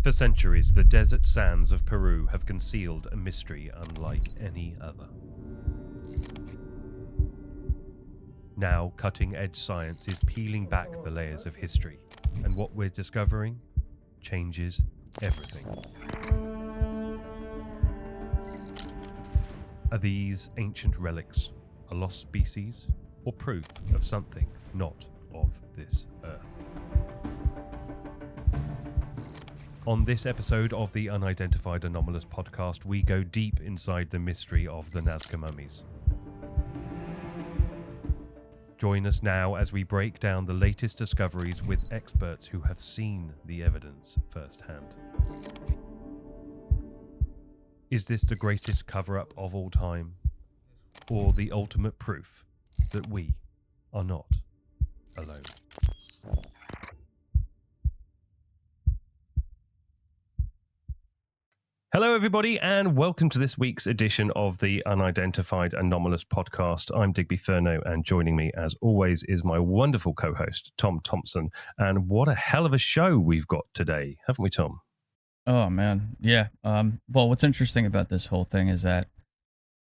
For centuries, the desert sands of Peru have concealed a mystery unlike any other. Now, cutting-edge science is peeling back the layers of history, and what we're discovering changes everything. Are these ancient relics a lost species, or proof of something not of this earth? On this episode of the Unidentified Anomalous Podcast, we go deep inside the mystery of the Nazca Mummies. Join us now as we break down the latest discoveries with experts who have seen the evidence firsthand. Is this the greatest cover-up of all time, or the ultimate proof that we are not alone? Hello, everybody, and welcome to this week's edition of the Unidentified Anomalous Podcast. I'm Digby Furno, and joining me, as always, is my wonderful co-host, Tom Thompson. And what a hell of a show we've got today, haven't we, Tom? Oh, man. Yeah. Well, what's interesting about this whole thing is that,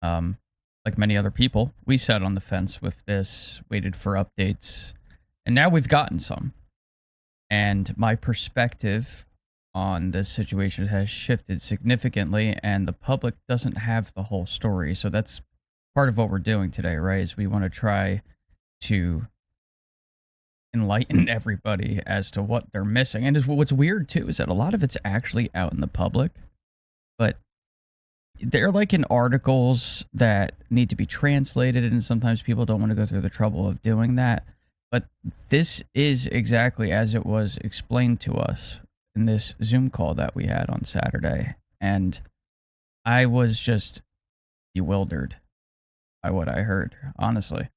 like many other people, we sat on the fence with this, waited for updates, and now we've gotten some. And my perspective on this situation has shifted significantly, and the public doesn't have the whole story. So that's part of what we're doing today, right? Is we want to try to enlighten everybody as to what they're missing. And what's weird too is that a lot of it's actually out in the public, but they're like in articles that need to be translated, and sometimes people don't want to go through the trouble of doing that. But this is exactly as it was explained to us in this Zoom call that we had on Saturday. And I was just bewildered by what I heard, honestly.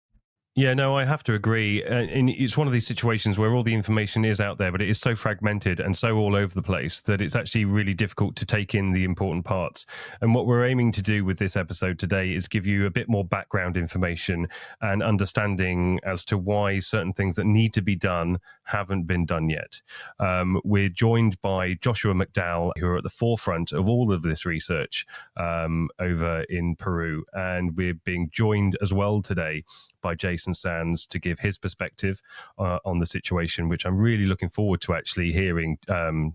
Yeah, no, I have to agree. And it's one of these situations where all the information is out there, but it is so fragmented and so all over the place that it's actually really difficult to take in the important parts. And what we're aiming to do with this episode today is give you a bit more background information and understanding as to why certain things that need to be done haven't been done yet. We're joined by Joshua Mcdowell, who are at the forefront of all of this research over in Peru. And we're being joined as well today by Jason Sands to give his perspective on the situation, which I'm really looking forward to actually hearing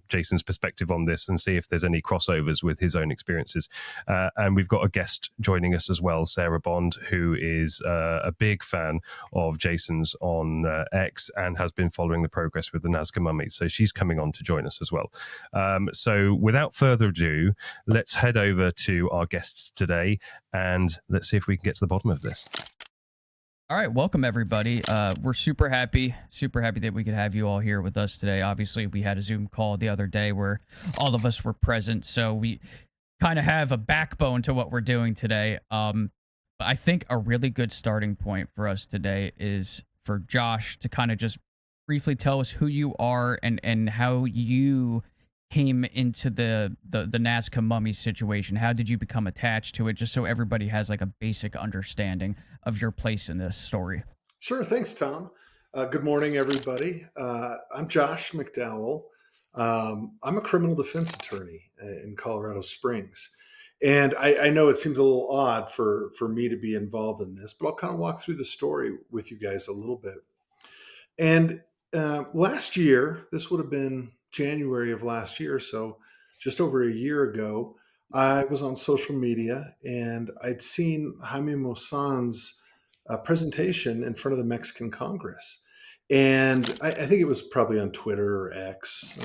Jason's perspective on this and see if there's any crossovers with his own experiences. And we've got a guest joining us as well, Sara Bond, who is a big fan of Jason's on X and has been following the progress with the Nazca Mummies. So she's coming on to join us as well. So without further ado, let's head over to our guests today and let's see if we can get to the bottom of this. All right, welcome everybody. We're super happy that we could have you all here with us today. Obviously, we had a Zoom call the other day where all of us were present, so we kind of have a backbone to what we're doing today. But I think a really good starting point for us today is for Josh to kind of just briefly tell us who you are and how you came into the Nazca Mummies situation. How did you become attached to it, just so everybody has like a basic understanding of your place in this story? Sure. Thanks, Tom. Good morning, everybody. I'm Josh Mcdowell. I'm a criminal defense attorney in Colorado Springs. And I know it seems a little odd for me to be involved in this, but I'll kind of walk through the story with you guys a little bit. And last year, this would have been January of last year, so just over a year ago, I was on social media and I'd seen Jaime Maussan's presentation in front of the Mexican Congress. And I think it was probably on Twitter or X,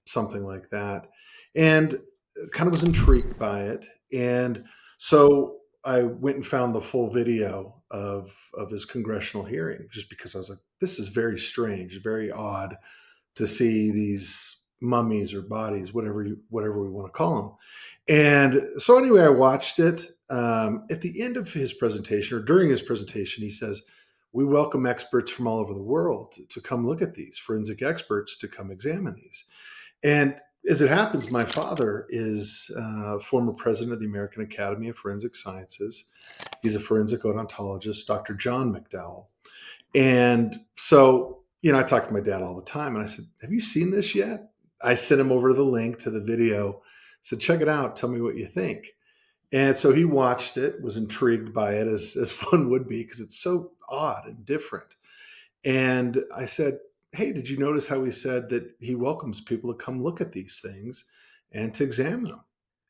something like that. And kind of was intrigued by it. And so I went and found the full video of his congressional hearing, just because I was like, this is very strange, very odd to see these mummies or bodies, whatever we want to call them. And so anyway, I watched it. At the end of his presentation, or during his presentation, he says, we welcome experts from all over the world to come look at these, forensic experts to come examine these. And as it happens, my father is former president of the American Academy of Forensic Sciences. He's a forensic odontologist, Dr. John Mcdowell. And so, I talk to my dad all the time, and I said, have you seen this yet? I sent him over the link to the video, said, check it out. Tell me what you think. And so he watched it, was intrigued by it, as one would be, because it's so odd and different. And I said, hey, did you notice how he said that he welcomes people to come look at these things and to examine them?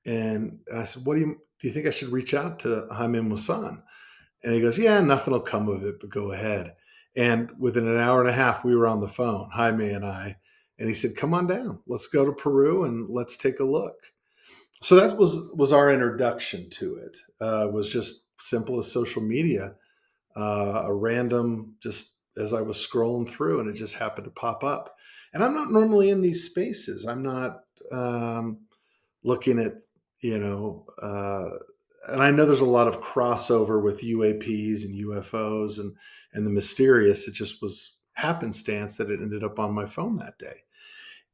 And I said, what do you think I should reach out to Jaime Maussan? And he goes, yeah, nothing will come of it, but go ahead. And within an hour and a half, we were on the phone, Jaime and I, and he said, come on down, let's go to Peru and let's take a look. So that was our introduction to it. Was just simple as social media, a random, just as I was scrolling through, and it just happened to pop up. And I'm not normally in these spaces. I'm not looking at, and I know there's a lot of crossover with UAPs and UFOs and the mysterious. It just was happenstance that it ended up on my phone that day.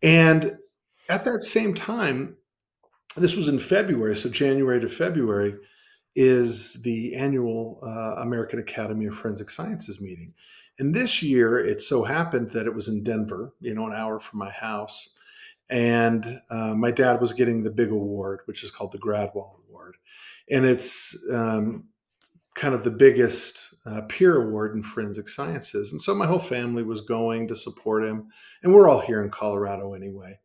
And at that same time, this was in February, so January to February is the annual American Academy of Forensic Sciences meeting. And this year, it so happened that it was in Denver, an hour from my house. And my dad was getting the big award, which is called the Gradwell Award. And it's kind of the biggest peer award in forensic sciences. And so my whole family was going to support him. And we're all here in Colorado anyway.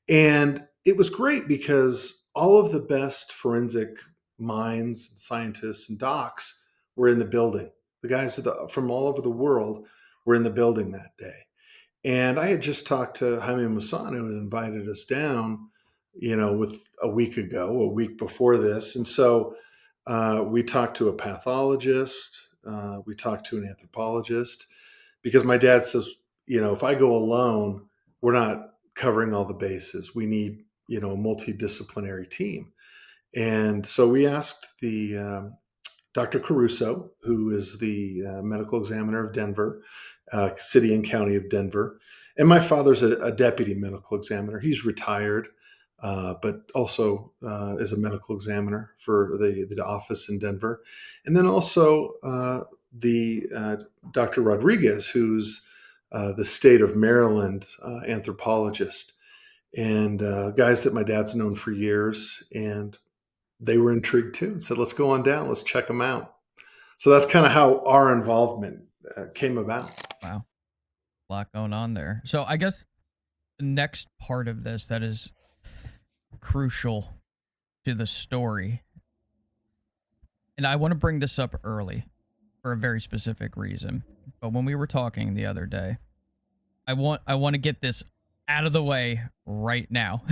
And it was great because all of the best forensic minds, and scientists, and docs were in the building. The guys from all over the world were in the building that day. And I had just talked to Jaime Maussan, who had invited us down, with a week before this. And so we talked to a pathologist, we talked to an anthropologist, because my dad says, if I go alone, we're not covering all the bases. We need, a multidisciplinary team. And so we asked the Dr. Caruso, who is the medical examiner of Denver, city and county of Denver. And my father's a deputy medical examiner. He's retired, but also is a medical examiner for the office in Denver. And then also the Dr. Rodriguez, who's the state of Maryland anthropologist, and guys that my dad's known for years. And they were intrigued too and said, let's go on down, let's check them out. So that's kind of how our involvement came about. Wow. A lot going on there. So I guess the next part of this that is crucial to the story, and I want to bring this up early for a very specific reason, but when we were talking the other day, I want to get this out of the way right now.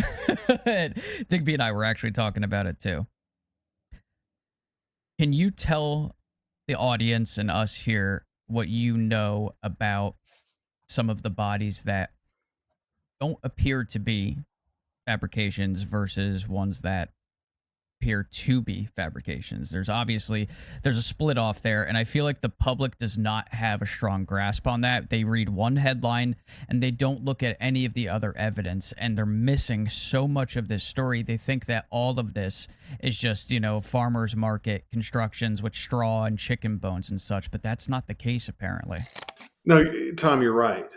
Digby and I were actually talking about it too. Can you tell the audience and us here what you know about some of the bodies that don't appear to be fabrications versus ones that appear to be fabrications? There's a split off there, and I feel like the public does not have a strong grasp on that. They read one headline and they don't look at any of the other evidence, and they're missing so much of this story. They think that all of this is just, farmers market constructions with straw and chicken bones and such, but that's not the case apparently. No, Tom, you're right.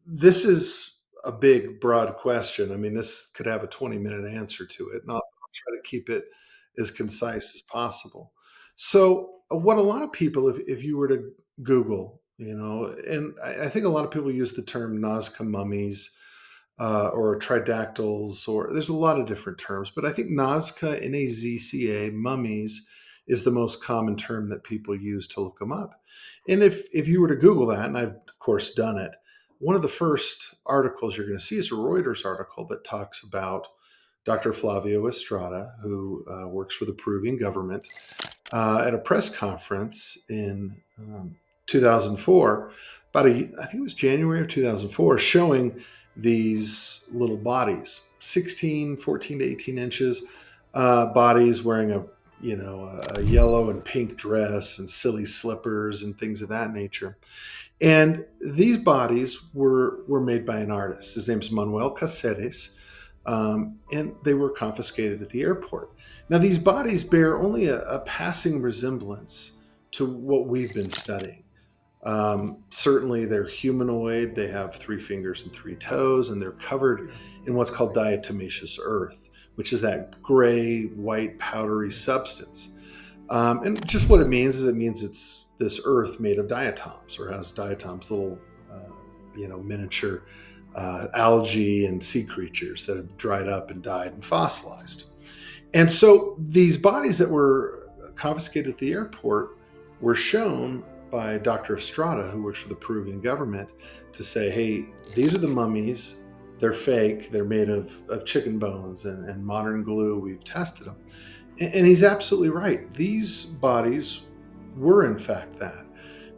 This is a big, broad question. I mean, this could have a 20-minute answer to it, and I'll try to keep it as concise as possible. So what a lot of people, if you were to Google, and I think a lot of people use the term Nazca Mummies or Tridactyls, or there's a lot of different terms, but I think Nazca, Nazca, mummies is the most common term that people use to look them up. And if you were to Google that, and I've of course done it, one of the first articles you're going to see is a Reuters article that talks about Dr. Flavio Estrada, who works for the Peruvian government, at a press conference in 2004, I think it was January of 2004, showing these little bodies, 14 to 18 inches, bodies wearing a yellow and pink dress and silly slippers and things of that nature. And these bodies were made by an artist. His name is Manuel Cáceres, and they were confiscated at the airport. Now, these bodies bear only a passing resemblance to what we've been studying. Certainly they're humanoid. They have 3 fingers and 3 toes, and they're covered in what's called diatomaceous earth, which is that gray, white, powdery substance. And just what it means it's this earth made of diatoms, or has diatoms, little, miniature algae and sea creatures that have dried up and died and fossilized. And so these bodies that were confiscated at the airport were shown by Dr. Estrada, who works for the Peruvian government, to say, hey, these are the mummies. They're fake. They're made of chicken bones and modern glue. We've tested them. And he's absolutely right. These bodies were, in fact, that.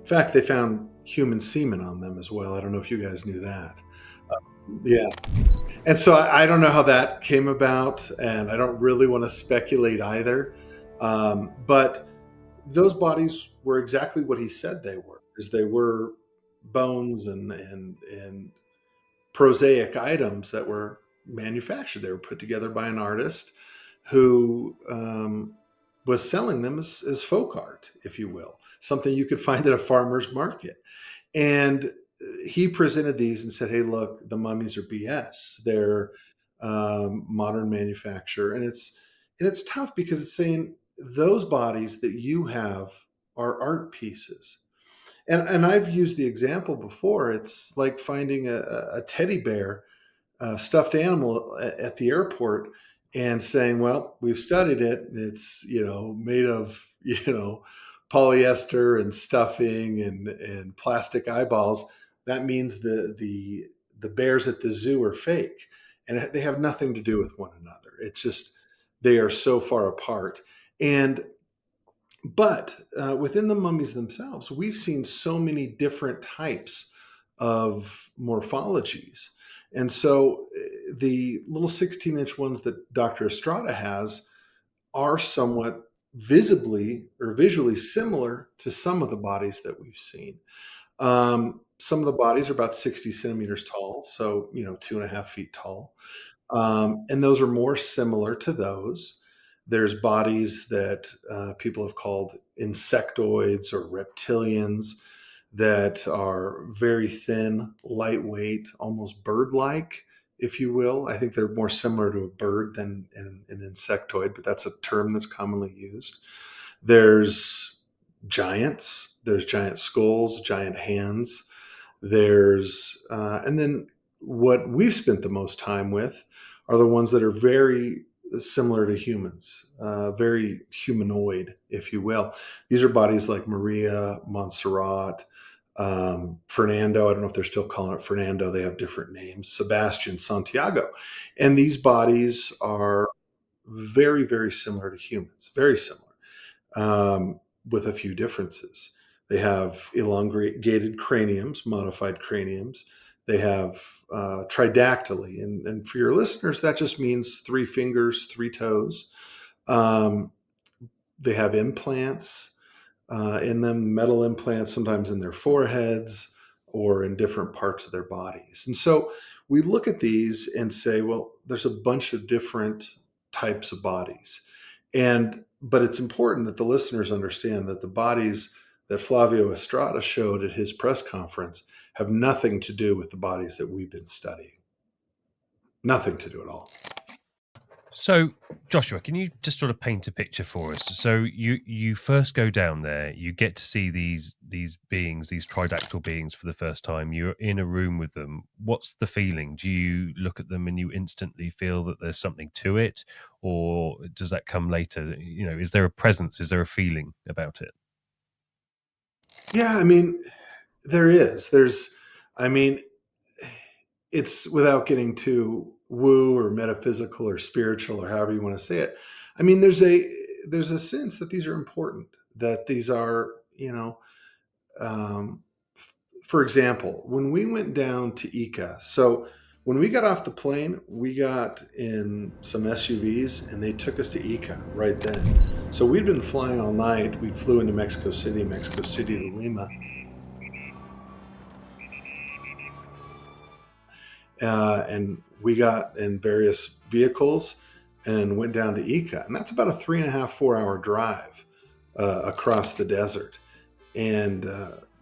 In fact, they found human semen on them as well. I don't know if you guys knew that. Yeah. And so I don't know how that came about, and I don't really want to speculate either. But those bodies were exactly what he said they were, is they were bones and prosaic items that were manufactured. They were put together by an artist who was selling them as folk art, if you will, something you could find at a farmer's market. And he presented these and said, hey, look, the mummies are BS. They're modern manufacture. And it's tough because it's saying those bodies that you have are art pieces. And I've used the example before. It's like finding a teddy bear, stuffed animal at the airport, and saying, well, we've studied it. It's, made of, polyester and stuffing and plastic eyeballs. That means the bears at the zoo are fake, and they have nothing to do with one another. It's just, they are so far apart. But within the mummies themselves, we've seen so many different types of morphologies. And so the little 16-inch ones that Dr. Estrada has are somewhat visibly or visually similar to some of the bodies that we've seen. Some of the bodies are about 60 centimeters tall, so 2.5 feet tall. And those are more similar to those. There's bodies that people have called insectoids or reptilians that are very thin, lightweight, almost bird-like, if you will. I think they're more similar to a bird than an insectoid, but that's a term that's commonly used. There's giants. There's giant skulls, giant hands. And then what we've spent the most time with are the ones that are very similar to humans, very humanoid, if you will. These are bodies like Maria, Montserrat, Fernando. I don't know if they're still calling it Fernando. They have different names. Sebastian, Santiago. And these bodies are very, very similar to humans, very similar, with a few differences. They have elongated craniums, modified craniums. They have tridactyly. And for your listeners, that just means 3 fingers, 3 toes. They have implants in them, metal implants, sometimes in their foreheads or in different parts of their bodies. And so we look at these and say, well, there's a bunch of different types of bodies. But it's important that the listeners understand that the bodies that Flavio Estrada showed at his press conference have nothing to do with the bodies that we've been studying. Nothing to do at all. So, Joshua, can you just sort of paint a picture for us? So you first go down there, you get to see these beings, these tridactyl beings for the first time. You're in a room with them. What's the feeling? Do you look at them and you instantly feel that there's something to it? Or does that come later? Is there a presence? Is there a feeling about it? Yeah, there is. It's without getting too woo or metaphysical or spiritual or however you want to say it. There's a sense that these are important, that these are, for example, when we went down to Ica, so when we got off the plane, we got in some SUVs and they took us to Ica right then. So we'd been flying all night. We flew into Mexico City to Lima. And we got in various vehicles and went down to Ica. And that's about a 3.5, 4 hour drive across the desert. And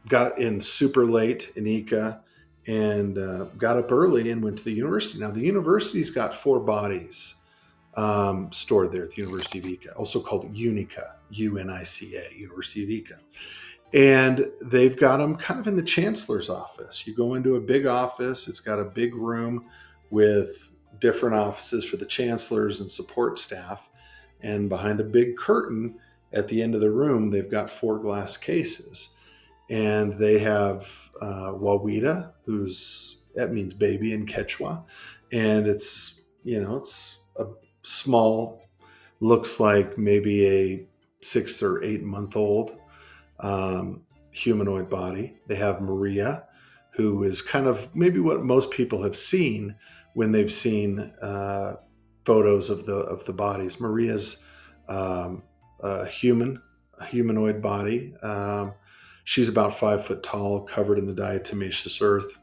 got in super late in Ica and got up early and went to the university. Now, the university's got 4 bodies stored there at the University of Ica, also called UNICA, UNICA, University of Ica. And they've got them kind of in the chancellor's office. You go into a big office, it's got a big room with different offices for the chancellors and support staff. And behind a big curtain at the end of the room, they've got 4 glass cases. And they have Wawita, that means baby in Quechua. And it's a small, looks like maybe a 6 or 8 month old humanoid body. They have Maria, who is kind of maybe what most people have seen when they've seen photos of the bodies. Maria's a humanoid body. She's about 5 foot tall, covered in the diatomaceous earth.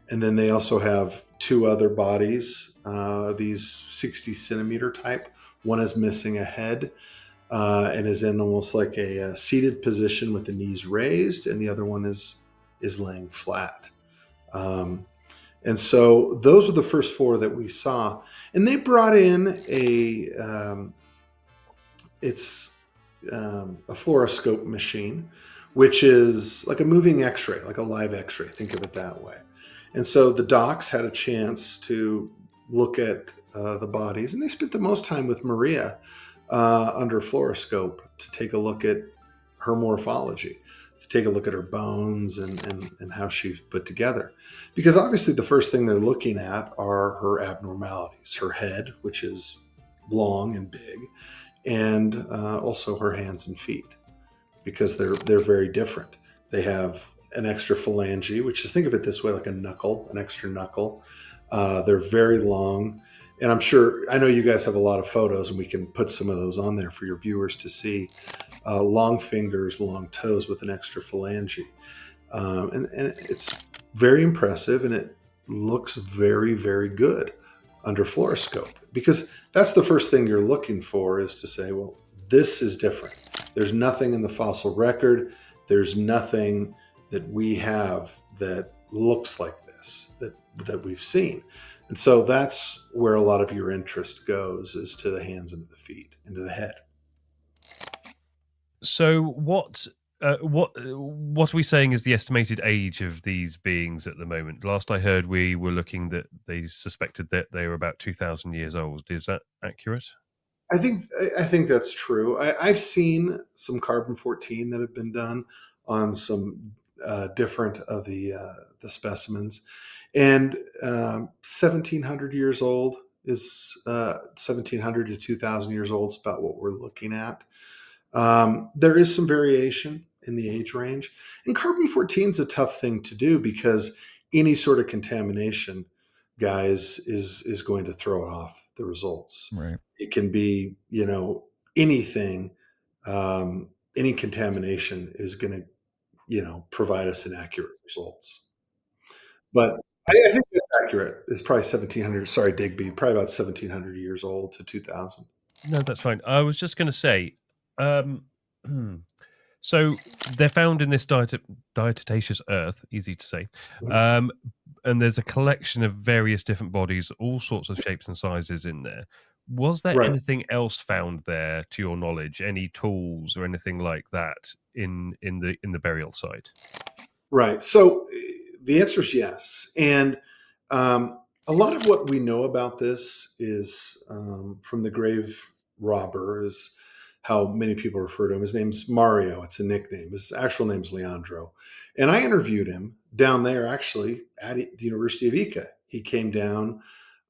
And then they also have 2 other bodies, these 60 centimeter type. One is missing a head and is in almost like a seated position with the knees raised, and the other one is laying flat. And so those are the first 4 that we saw. And they brought in a fluoroscope machine, which is like a moving x-ray, like a live x-ray. Think of it that way. And so the docs had a chance to look at the bodies, and they spent the most time with Maria under a fluoroscope to take a look at her morphology, to take a look at her bones and how she's put together. Because obviously the first thing they're looking at are her abnormalities, her head, which is long and big, and also her hands and feet, because they're very different. They have an extra phalange, which is, think of it this way, like a knuckle, an extra knuckle. They're very long. And I know you guys have a lot of photos, and we can put some of those on there for your viewers to see. Long fingers, long toes with an extra phalange. And it's very impressive, and it looks very, very good under fluoroscope, because that's the first thing you're looking for, is to say, well, this is different. There's nothing in the fossil record. There's nothing that we have that looks like this, that we've seen. And so that's where a lot of your interest goes, is to the hands and to the feet and to the head. So what are we saying is the estimated age of these beings at the moment? Last I heard, we were looking that they suspected that they were about 2,000 years old. Is that accurate? I think that's true. I've seen some carbon-14 that have been done on some different of the specimens, and 1,700 years old is 1,700 to 2,000 years old is about what we're looking at. There is some variation in the age range, and carbon-14 is a tough thing to do, because any sort of contamination, guys, is going to throw it off the results. Right. It can be, anything. Any contamination is going to, provide us inaccurate results. But I think that's accurate. It's probably 1,700. Sorry, Digby. Probably about 1,700 years old to 2,000. No, that's fine. I was just going to say, so they're found in this diatomaceous earth, easy to say, and there's a collection of various different bodies, all sorts of shapes and sizes in there. Was there anything else found there, to your knowledge? Any tools or anything like that in the burial site? Right. So the answer is yes. And a lot of what we know about this is from the grave robber, is how many people refer to him. His name's Mario. It's a nickname. His actual name's Leandro. And I interviewed him down there, actually, at the University of Ica. He came down,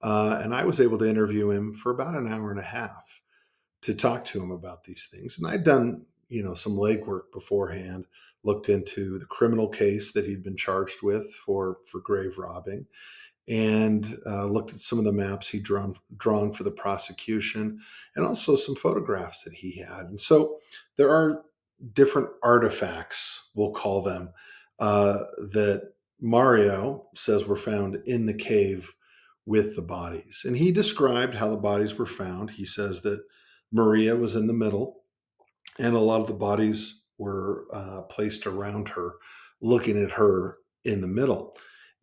and I was able to interview him for about an hour and a half to talk to him about these things. And I'd done, some legwork beforehand, looked into the criminal case that he'd been charged with for grave robbing, and looked at some of the maps he'd drawn for the prosecution, and also some photographs that he had. And so there are different artifacts, we'll call them, that Mario says were found in the cave with the bodies. And he described how the bodies were found. He says that Maria was in the middle, and a lot of the bodies were placed around her looking at her in the middle,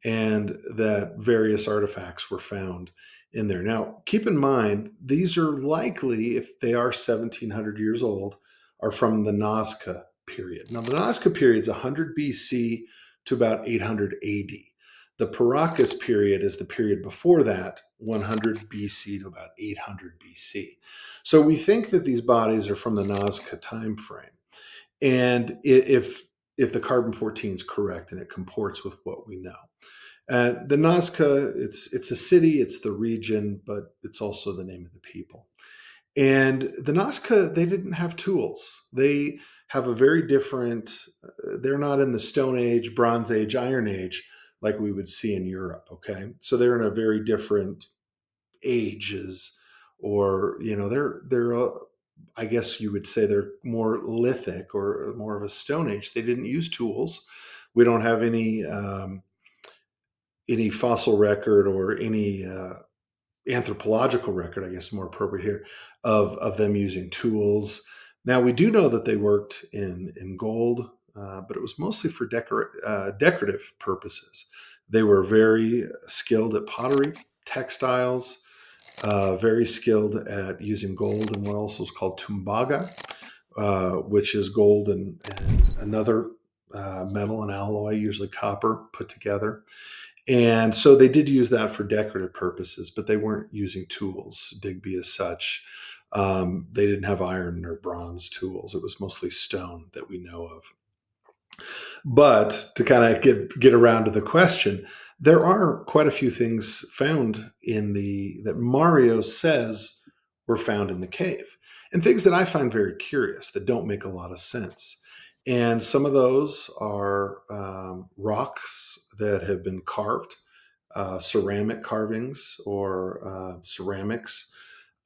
and that various artifacts were found in there. Now, keep in mind, these are likely, if they are 1700 years old, are from the Nazca period. Now, the Nazca period is 100 BC to about 800 AD. The Paracas period is the period before that, 100 BC to about 800 BC. So we think that these bodies are from the Nazca time frame. And if the carbon-14 is correct and it comports with what we know. The Nazca, it's a city, it's the region, but it's also the name of the people. And the Nazca, they didn't have tools. They have a very different, they're not in the Stone Age, Bronze Age, Iron Age, like we would see in Europe, okay? So they're in a very different ages, or, they're I guess you would say they're more lithic or more of a Stone Age. They didn't use tools. We don't have any fossil record or any anthropological record, I guess more appropriate here, of them using tools. Now, we do know that they worked in gold, but it was mostly for decorative purposes. They were very skilled at pottery, textiles, very skilled at using gold and what also is called tumbaga, which is gold and another metal and alloy, usually copper, put together. And so they did use that for decorative purposes, but they weren't using tools, Digby as such. They didn't have iron or bronze tools. It was mostly stone that we know of. But to kind of get around to the question, there are quite a few things found that Mario says were found in the cave, and things that I find very curious that don't make a lot of sense. And some of those are rocks that have been carved, ceramic carvings or ceramics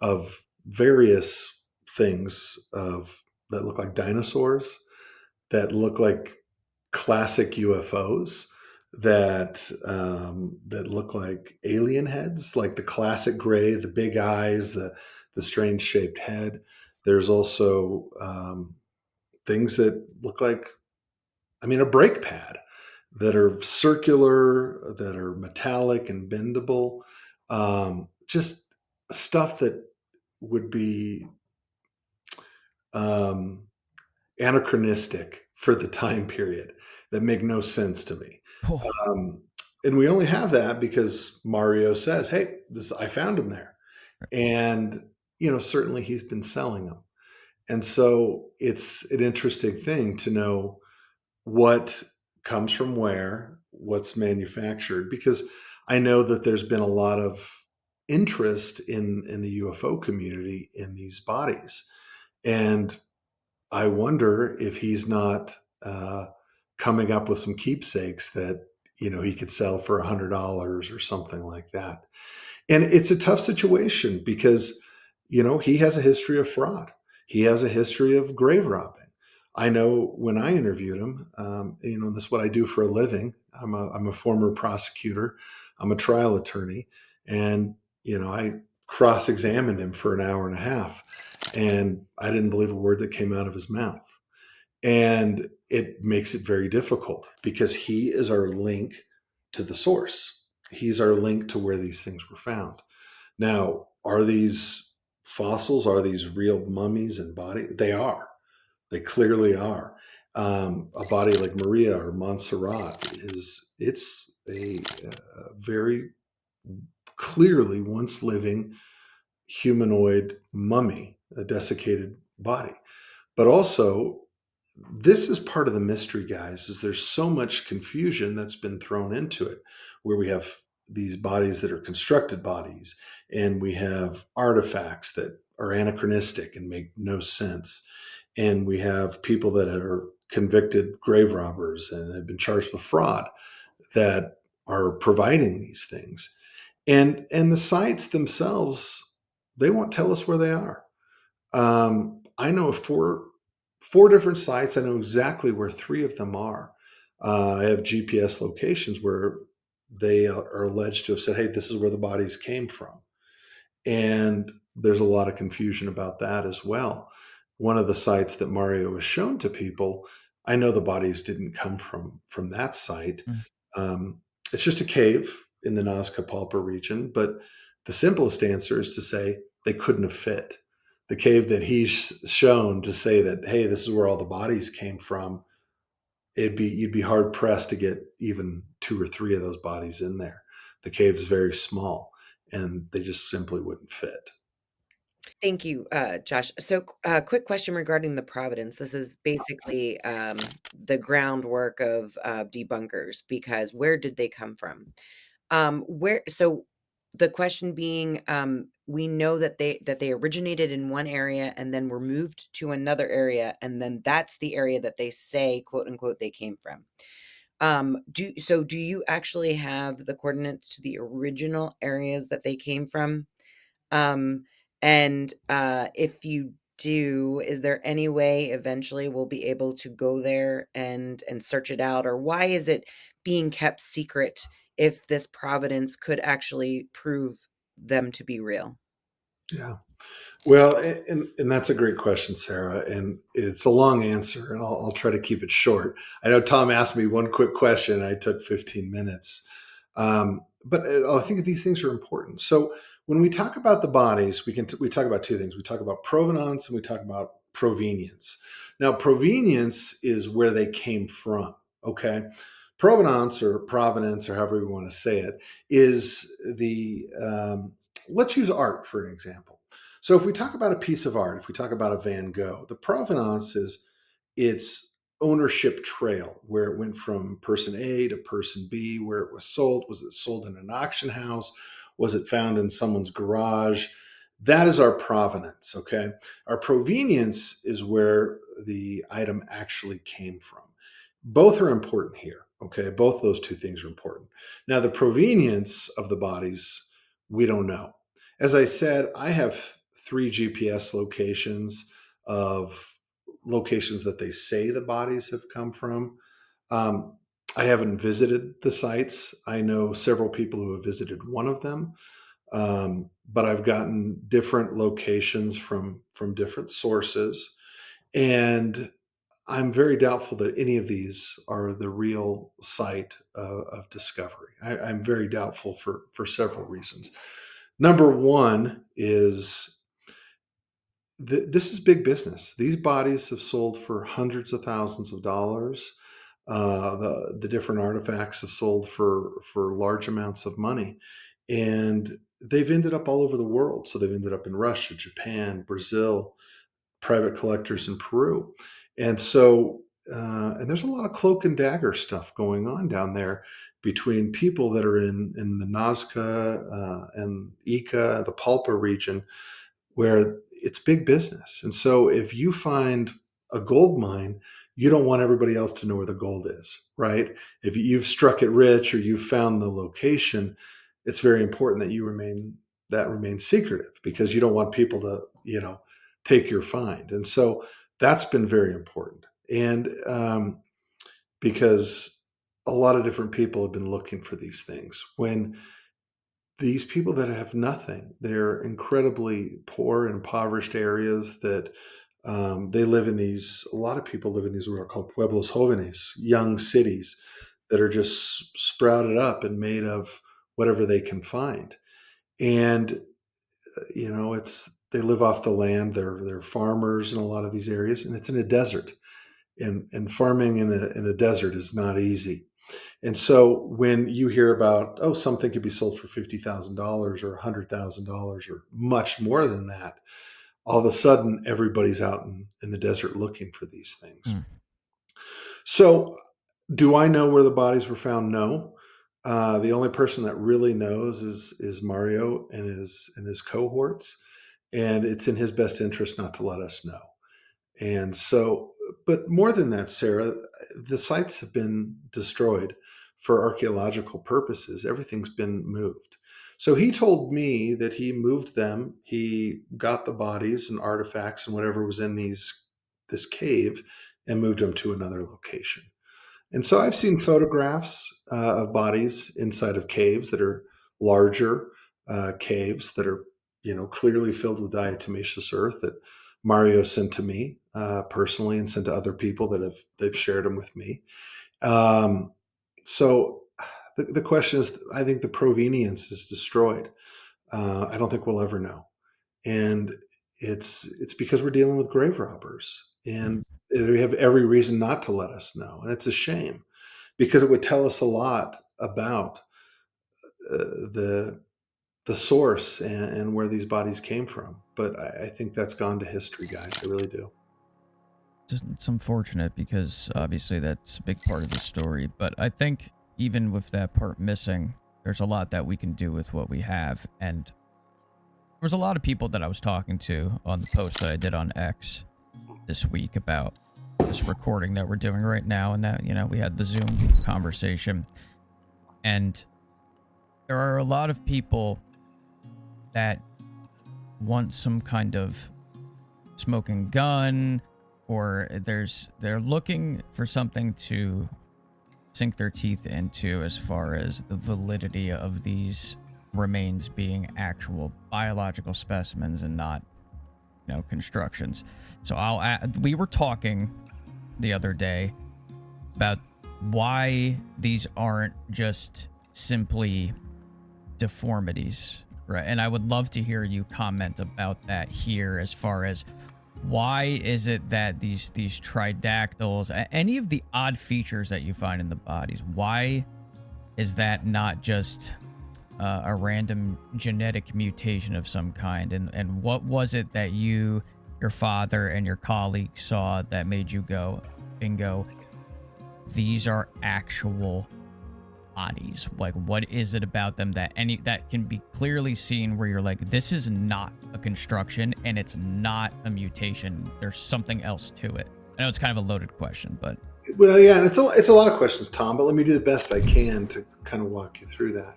of various things that look like dinosaurs, that look like classic UFOs, that look like alien heads, like the classic gray, the big eyes, the strange shaped head. There's also things that look like, a brake pad, that are circular, that are metallic and bendable. Just stuff that would be anachronistic for the time period, that make no sense to me. And we only have that because Mario says, hey, I found him there. And, certainly he's been selling them. And so it's an interesting thing to know what comes from where, what's manufactured, because I know that there's been a lot of interest in the UFO community in these bodies. And I wonder if he's not coming up with some keepsakes that, he could sell for $100 or something like that. And it's a tough situation because, he has a history of fraud. He has a history of grave robbing. I know when I interviewed him, this is what I do for a living. I'm a former prosecutor. I'm a trial attorney. And, I cross-examined him for an hour and a half, and I didn't believe a word that came out of his mouth. And it makes it very difficult because he is our link to the source. He's our link to where these things were found. Now, are these fossils? Are these real mummies and bodies? They are. They clearly are. A body like Maria or Montserrat it's a very clearly once living humanoid mummy, a desiccated body. But also, this is part of the mystery, guys, is there's so much confusion that's been thrown into it, where we have these bodies that are constructed bodies, and we have artifacts that are anachronistic and make no sense. And we have people that are convicted grave robbers and have been charged with fraud that are providing these things. And the sites themselves, they won't tell us where they are. I know of four different sites. I know exactly where 3 of them are. I have GPS locations where they are alleged to have said, hey, this is where the bodies came from. And there's a lot of confusion about that as well. One of the sites that Mario has shown to people, I know the bodies didn't come from that site. Mm. It's just a cave in the Nazca Pulper region, but the simplest answer is to say they couldn't have fit. The cave that he's shown to say that, hey, this is where all the bodies came from, you'd be hard pressed to get even 2 or 3 of those bodies in there. The cave is very small, and they just simply wouldn't fit. Thank you, Josh. So, quick question regarding the Providence. This is basically the groundwork of debunkers, because where did they come from? Where? So, the question being, we know that they originated in one area and then were moved to another area, and then that's the area that they say, quote unquote, they came from. Do you actually have the coordinates to the original areas that they came from? Um, and if you do, is there any way eventually we'll be able to go there and search it out? Or why is it being kept secret if this Providence could actually prove them to be real? Yeah. Well, and that's a great question, Sarah, and it's a long answer, and I'll try to keep it short. I know Tom asked me one quick question, and I took 15 minutes, but I think these things are important. So when we talk about the bodies, we talk about 2 things. We talk about provenance and we talk about provenience. Now, provenience is where they came from. Okay, provenance or provenance or however we want to say it is the let's use art for an example. So if we talk about a piece of art, if we talk about a Van Gogh, the provenance is its ownership trail, where it went from person A to person B, where it was sold. Was it sold in an auction house? Was it found in someone's garage? That is our provenance, okay? Our provenience is where the item actually came from. Both are important here, okay? Both those 2 things are important. Now, the provenience of the bodies, we don't know. As I said, I have 3 GPS locations of locations that they say the bodies have come from. I haven't visited the sites. I know several people who have visited one of them, but I've gotten different locations from different sources, and I'm very doubtful that any of these are the real site of discovery. I'm very doubtful for several reasons. Number one is this is big business. These bodies have sold for hundreds of thousands of dollars. The different artifacts have sold for large amounts of money, and they've ended up all over the world. So they've ended up in Russia, Japan, Brazil, private collectors in Peru, and so and there's a lot of cloak and dagger stuff going on down there between people that are in the Nazca and Ica, the Pulpa region, where it's big business. And so if you find a gold mine, you don't want everybody else to know where the gold is, right? If you've struck it rich or you've found the location, it's very important that remains secretive, because you don't want people to, take your find. And so that's been very important. And because a lot of different people have been looking for these things. When these people that have nothing, they're incredibly poor, impoverished areas that they live in a lot of people live in these what are called pueblos jóvenes, young cities that are just sprouted up and made of whatever they can find. And, they live off the land. They're farmers in a lot of these areas, and it's in a desert. And farming in a desert is not easy. And so when you hear about, something could be sold for $50,000 or $100,000 or much more than that, all of a sudden everybody's out in the desert looking for these things. Mm. So do I know where the bodies were found? No. The only person that really knows is Mario and his cohorts, and it's in his best interest not to let us know. And so, but more than that, Sarah, the sites have been destroyed for archaeological purposes. Everything's been moved. So he told me that he moved them. He got the bodies and artifacts and whatever was in this cave and moved them to another location. And so I've seen photographs of bodies inside of caves that are larger caves that are, clearly filled with diatomaceous earth that Mario sent to me personally and sent to other people that they've shared them with me. So the question is, I think the provenience is destroyed. I don't think we'll ever know. And it's because we're dealing with grave robbers, and they have every reason not to let us know. And it's a shame, because it would tell us a lot about the source and where these bodies came from. But I think that's gone to history, guys. I really do. It's unfortunate, because obviously that's a big part of the story. But I think even with that part missing, there's a lot that we can do with what we have. And there was a lot of people that I was talking to on the post that I did on X this week about this recording that we're doing right now, and that, we had the Zoom conversation. And there are a lot of people that want some kind of smoking gun, or they're looking for something to sink their teeth into as far as the validity of these remains being actual biological specimens and not, constructions. So we were talking the other day about why these aren't just simply deformities, right? And I would love to hear you comment about that here, as far as why is it that these tridactyls, any of the odd features that you find in the bodies, why is that not just a random genetic mutation of some kind? And what was it that your father and your colleagues saw that made you go, bingo, these are actual bodies? Like, what is it about them that can be clearly seen where you're like, this is not a construction and it's not a mutation, there's something else to it? I know it's kind of a loaded question, but well, yeah, and it's a lot of questions, Tom, but let me do the best I can to kind of walk you through that.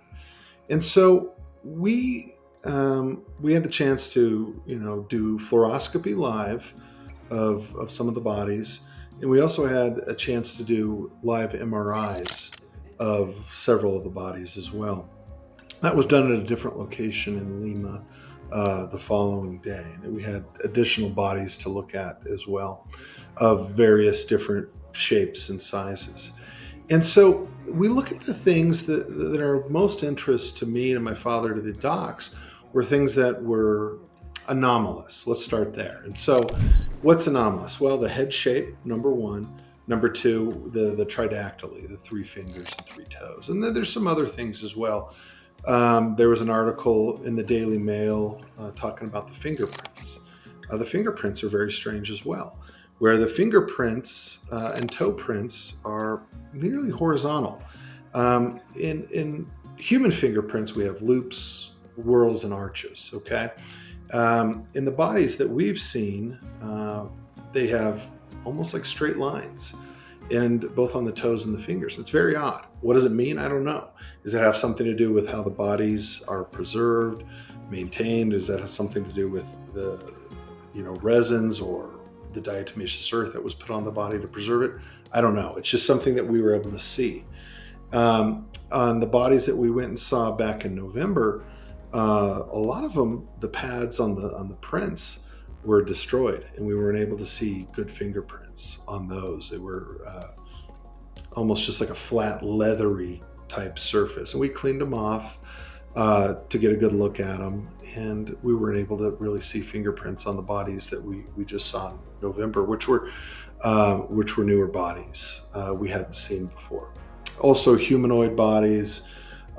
And so we had the chance to do fluoroscopy live of some of the bodies, and we also had a chance to do live MRIs of several of the bodies as well. That was done at a different location in Lima the following day. And we had additional bodies to look at as well, of various different shapes and sizes. And so we look at the things that are of most interest to me and my father, to the docs, were things that were anomalous. Let's start there. And so what's anomalous? Well, the head shape, number one. Number two, the tridactyly, the 3 fingers and 3 toes. And then there's some other things as well. There was an article in the Daily Mail talking about the fingerprints. The fingerprints are very strange as well, where the fingerprints and toe prints are nearly horizontal. In human fingerprints, we have loops, whorls, and arches, okay? In the bodies that we've seen, they have almost like straight lines, and both on the toes and the fingers. It's very odd. What does it mean? I don't know. Does it have something to do with how the bodies are preserved, maintained? Does that have something to do with the resins or the diatomaceous earth that was put on the body to preserve it? I don't know. It's just something that we were able to see. On the bodies that we went and saw back in November, a lot of them, the pads on the prints were destroyed, and we weren't able to see good fingerprints on those. They were almost just like a flat, leathery type surface. And we cleaned them off to get a good look at them, and we weren't able to really see fingerprints on the bodies that we just saw in November, which were newer bodies we hadn't seen before. Also, humanoid bodies,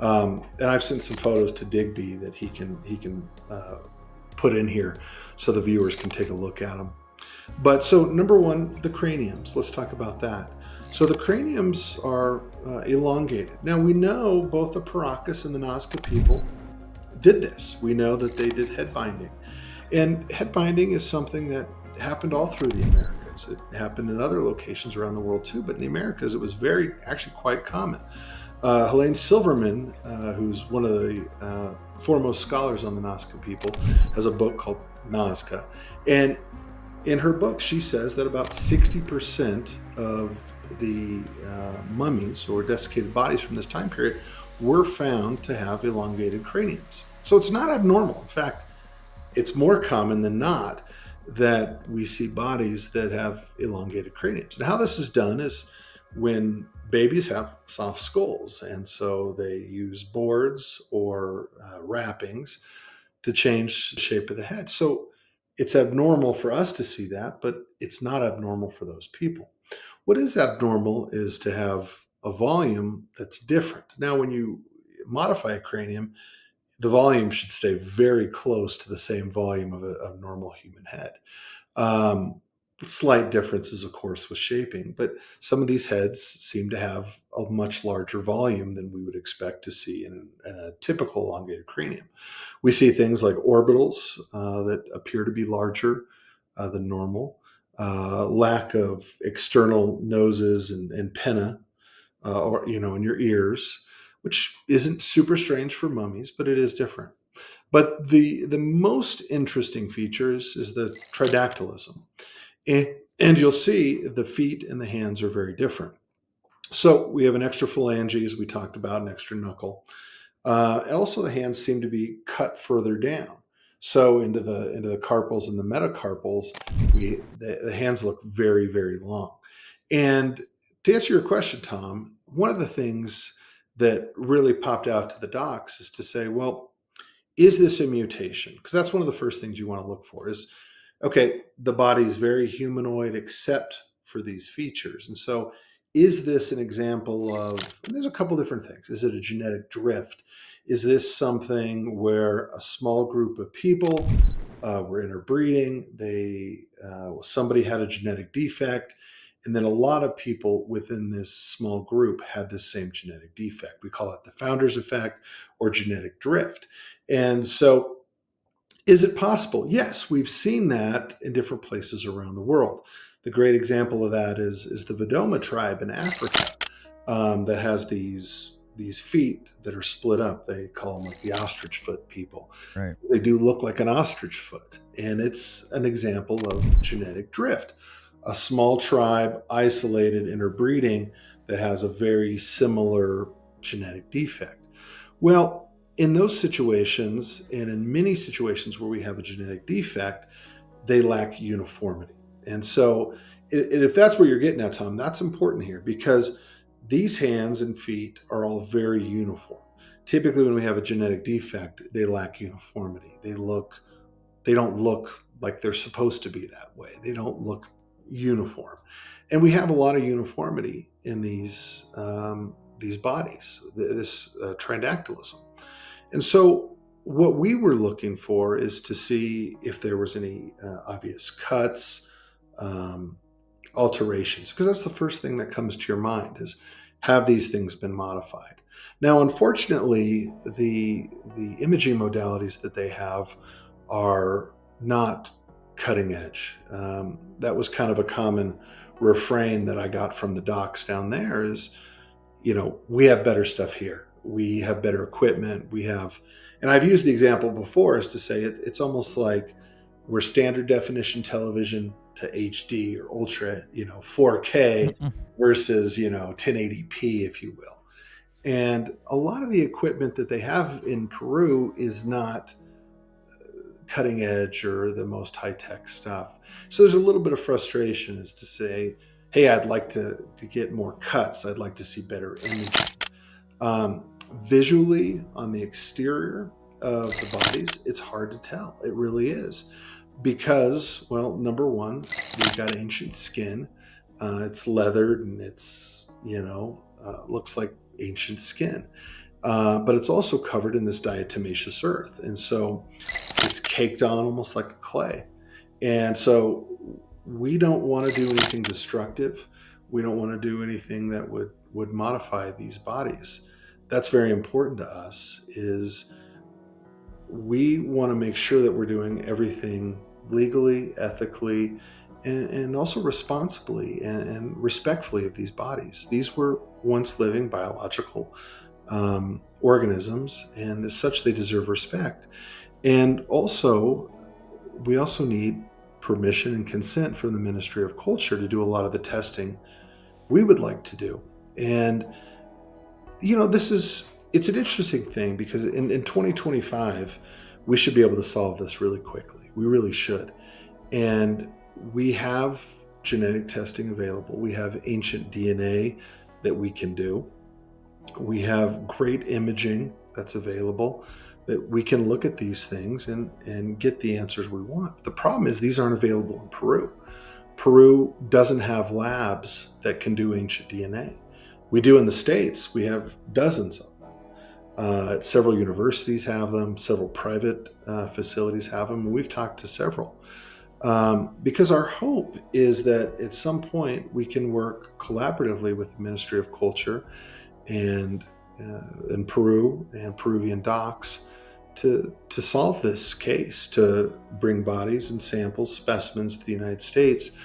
and I've sent some photos to Digby that he can put in here so the viewers can take a look at them. But so number one, the craniums. Let's talk about that. So the craniums are elongated. Now we know both the Paracas and the Nazca people did this. We know that they did head binding. And head binding is something that happened all through the Americas. It happened in other locations around the world too, but in the Americas it was actually quite common. Helene Silverman, who's one of the foremost scholars on the Nazca people, has a book called Nazca. And in her book, she says that about 60% of the mummies or desiccated bodies from this time period were found to have elongated craniums. So it's not abnormal. In fact, it's more common than not that we see bodies that have elongated craniums. And how this is done is when babies have soft skulls, and so they use boards or wrappings to change the shape of the head. So it's abnormal for us to see that, but it's not abnormal for those people. What is abnormal is to have a volume that's different. Now, when you modify a cranium, the volume should stay very close to the same volume of a normal human head. Slight differences, of course, with shaping, but some of these heads seem to have a much larger volume than we would expect to see in a typical elongated cranium. We see things like orbitals that appear to be larger than normal, lack of external noses and pinna, or in your ears, which isn't super strange for mummies, but it is different. But the most interesting features is the tridactylism. And you'll see the feet and the hands are very different. So we have an extra phalange, as we talked about, an extra knuckle. And also the hands seem to be cut further down. So into the carpals and the metacarpals, the hands look very, very long. And to answer your question, Tom, one of the things that really popped out to the docs is to say, well, is this a mutation? Because that's one of the first things you want to look for is, okay, the body is very humanoid except for these features. And so is this an example of, there's a couple different things. Is it a genetic drift? Is this something where a small group of people were interbreeding? Somebody had a genetic defect, and then a lot of people within this small group had this same genetic defect. We call it the founder's effect or genetic drift. And so is it possible? Yes, we've seen that in different places around the world. The great example of that is the Vedoma tribe in Africa that has these feet that are split up. They call them like the ostrich foot people. Right. They do look like an ostrich foot, and it's an example of genetic drift. A small tribe, isolated, interbreeding, that has a very similar genetic defect. Well, in those situations, and in many situations where we have a genetic defect, they lack uniformity. And so if that's where you're getting at, Tom, that's important here because these hands and feet are all very uniform. Typically, when we have a genetic defect, they lack uniformity. They don't look like they're supposed to be that way. They don't look uniform. And we have a lot of uniformity in these bodies, this tridactylism. And so what we were looking for is to see if there was any obvious cuts, alterations, because that's the first thing that comes to your mind is, have these things been modified? Now, unfortunately, the imaging modalities that they have are not cutting edge. That was kind of a common refrain that I got from the docs down there is, we have better stuff here. We have better equipment. And I've used the example before is to say it's almost like we're standard definition television to HD or ultra, 4K versus, 1080p, if you will. And a lot of the equipment that they have in Peru is not cutting edge or the most high-tech stuff. So there's a little bit of frustration is to say, hey, I'd like to get more cuts. I'd like to see better imaging. Visually on the exterior of the bodies, it's hard to tell. It really is. Because, well, number one, we've got ancient skin. It's leathered and it's, looks like ancient skin. But it's also covered in this diatomaceous earth. And so it's caked on almost like a clay. And so we don't want to do anything destructive. We don't want to do anything that would modify these bodies. That's very important to us is we want to make sure that we're doing everything legally, ethically, and also responsibly and respectfully of these bodies. These were once living biological organisms, and as such, they deserve respect. And also, we also need permission and consent from the Ministry of Culture to do a lot of the testing we would like to do. And, it's an interesting thing because in 2025, we should be able to solve this really quickly. We really should. And we have genetic testing available. We have ancient DNA that we can do. We have great imaging that's available, that we can look at these things and get the answers we want. The problem is these aren't available in Peru. Peru doesn't have labs that can do ancient DNA. We do in the States. We have dozens of them. Several universities have them. Several private facilities have them. And we've talked to several. Because our hope is that at some point we can work collaboratively with the Ministry of Culture and in Peru and Peruvian docs to solve this case, to bring bodies and samples, specimens to the United States,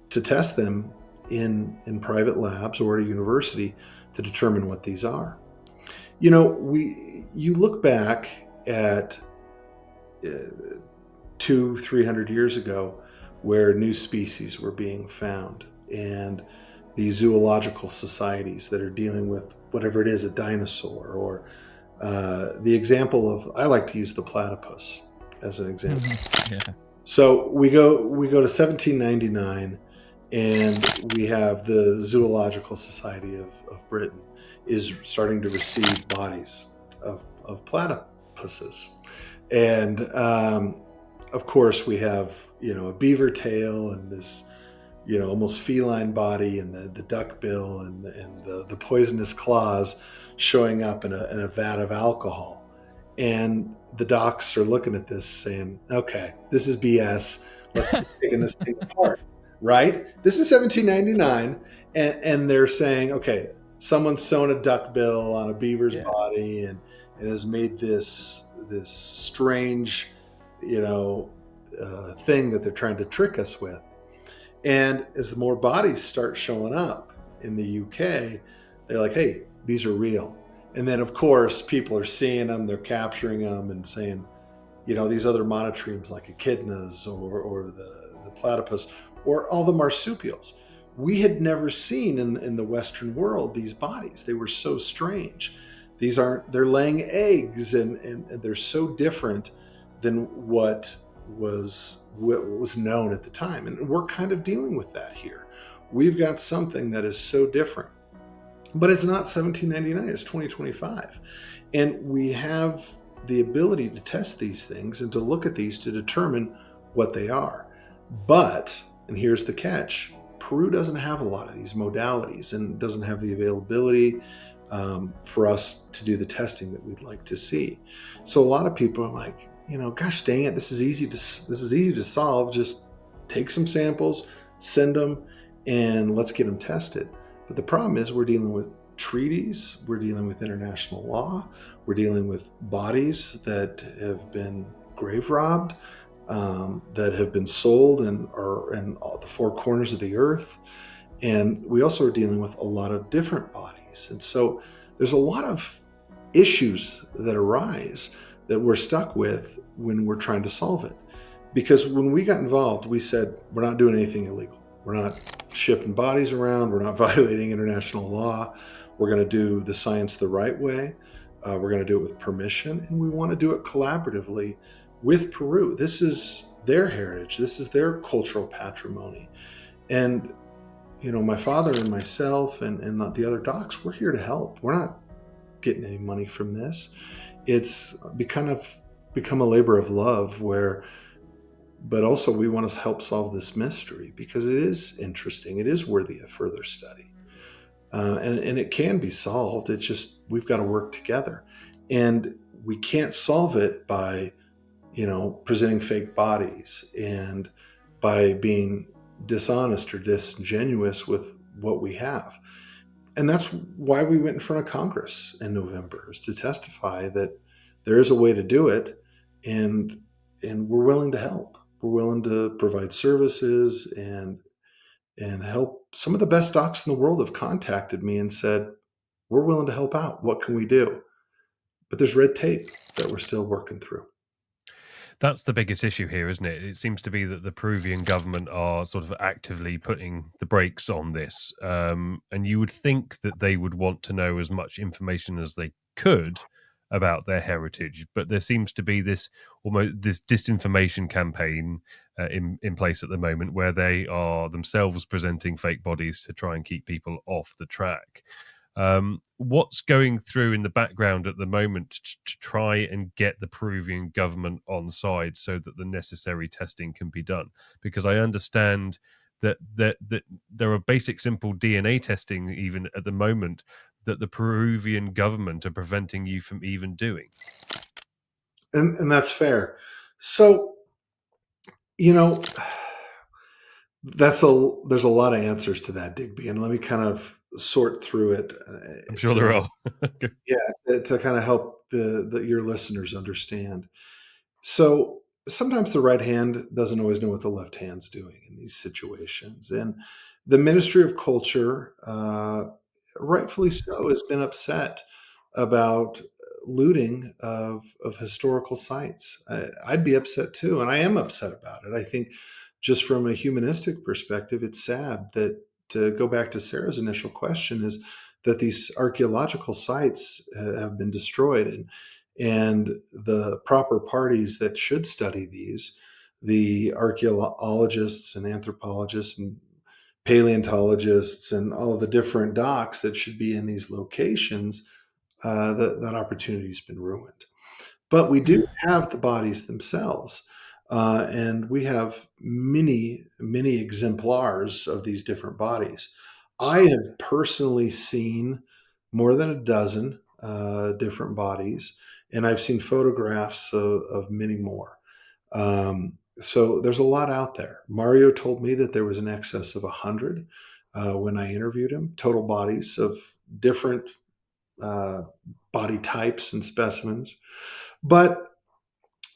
to test them in private labs or at a university to determine what these are. You know, you look back at 200-300 years ago, where new species were being found, and these zoological societies that are dealing with whatever it is, a dinosaur, or the example of, I like to use the platypus as an example. Yeah. So we go to 1799, and we have the Zoological Society of Britain is starting to receive bodies of platypuses. And of course we have, a beaver tail and this, almost feline body, and the duck bill and the poisonous claws showing up in a vat of alcohol. And the docs are looking at this saying, okay, this is BS. Let's be taking this thing apart, right? This is 1799. And they're saying, okay, someone's sewn a duck bill on a beaver's body and has made this strange, thing that they're trying to trick us with. And as the more bodies start showing up in the UK, they're like, hey, these are real. And then, of course, people are seeing them, they're capturing them and saying, these other monotremes like echidnas or the platypus or all the marsupials. We had never seen in the Western world these bodies. They were so strange. They're laying eggs and they're so different than what was known at the time. And we're kind of dealing with that here. We've got something that is so different. But it's not 1799, it's 2025. And we have the ability to test these things and to look at these to determine what they are. But, and here's the catch, Peru doesn't have a lot of these modalities and doesn't have the availability for us to do the testing that we'd like to see. So a lot of people are like, gosh dang it, this is easy to solve. Just take some samples, send them, and let's get them tested. But the problem is we're dealing with treaties, we're dealing with international law, we're dealing with bodies that have been grave robbed, that have been sold and are in all the four corners of the earth. And we also are dealing with a lot of different bodies. And so there's a lot of issues that arise that we're stuck with when we're trying to solve it. Because when we got involved, we said, we're not doing anything illegal. We're not shipping bodies around. We're not violating international law. We're going to do the science the right way. We're going to do it with permission, and we want to do it collaboratively with Peru. This is their heritage. This is their cultural patrimony. And, my father and myself and the other docs, we're here to help. We're not getting any money from this. It's become a labor of love but also we want to help solve this mystery because it is interesting. It is worthy of further study. And it can be solved. It's just, we've got to work together. And we can't solve it by, presenting fake bodies and by being dishonest or disingenuous with what we have. And that's why we went in front of Congress in November, is to testify that there is a way to do it. And we're willing to help. We're willing to provide services and help. Some of the best docs in the world have contacted me and said, we're willing to help out. What can we do? But there's red tape that we're still working through. That's the biggest issue here, isn't it? It seems to be that the Peruvian government are sort of actively putting the brakes on this. And you would think that they would want to know as much information as they could about their heritage, but there seems to be this disinformation campaign in place at the moment, where they are themselves presenting fake bodies to try and keep people off the track. What's going through in the background at the moment to try and get the Peruvian government on side so that the necessary testing can be done? Because I understand that there are basic simple DNA testing even at the moment that the Peruvian government are preventing you from even doing. And that's fair. So, there's a lot of answers to that, Digby, and let me kind of sort through it. I'm sure there are. To kind of help your listeners understand. So sometimes the right hand doesn't always know what the left hand's doing in these situations, and the Ministry of Culture, rightfully so, has been upset about looting of historical sites. I'd be upset too, and I am upset about it. I think just from a humanistic perspective, it's sad that, to go back to Sarah's initial question, is that these archaeological sites have been destroyed, and the proper parties that should study these, the archaeologists and anthropologists and paleontologists and all of the different docs that should be in these locations, that opportunity has been ruined. But we do have the bodies themselves, and we have many, many exemplars of these different bodies. I have personally seen more than a dozen different bodies, and I've seen photographs of many more. So there's a lot out there. Mario told me that there was in excess of 100 when I interviewed him, total bodies of different body types and specimens. But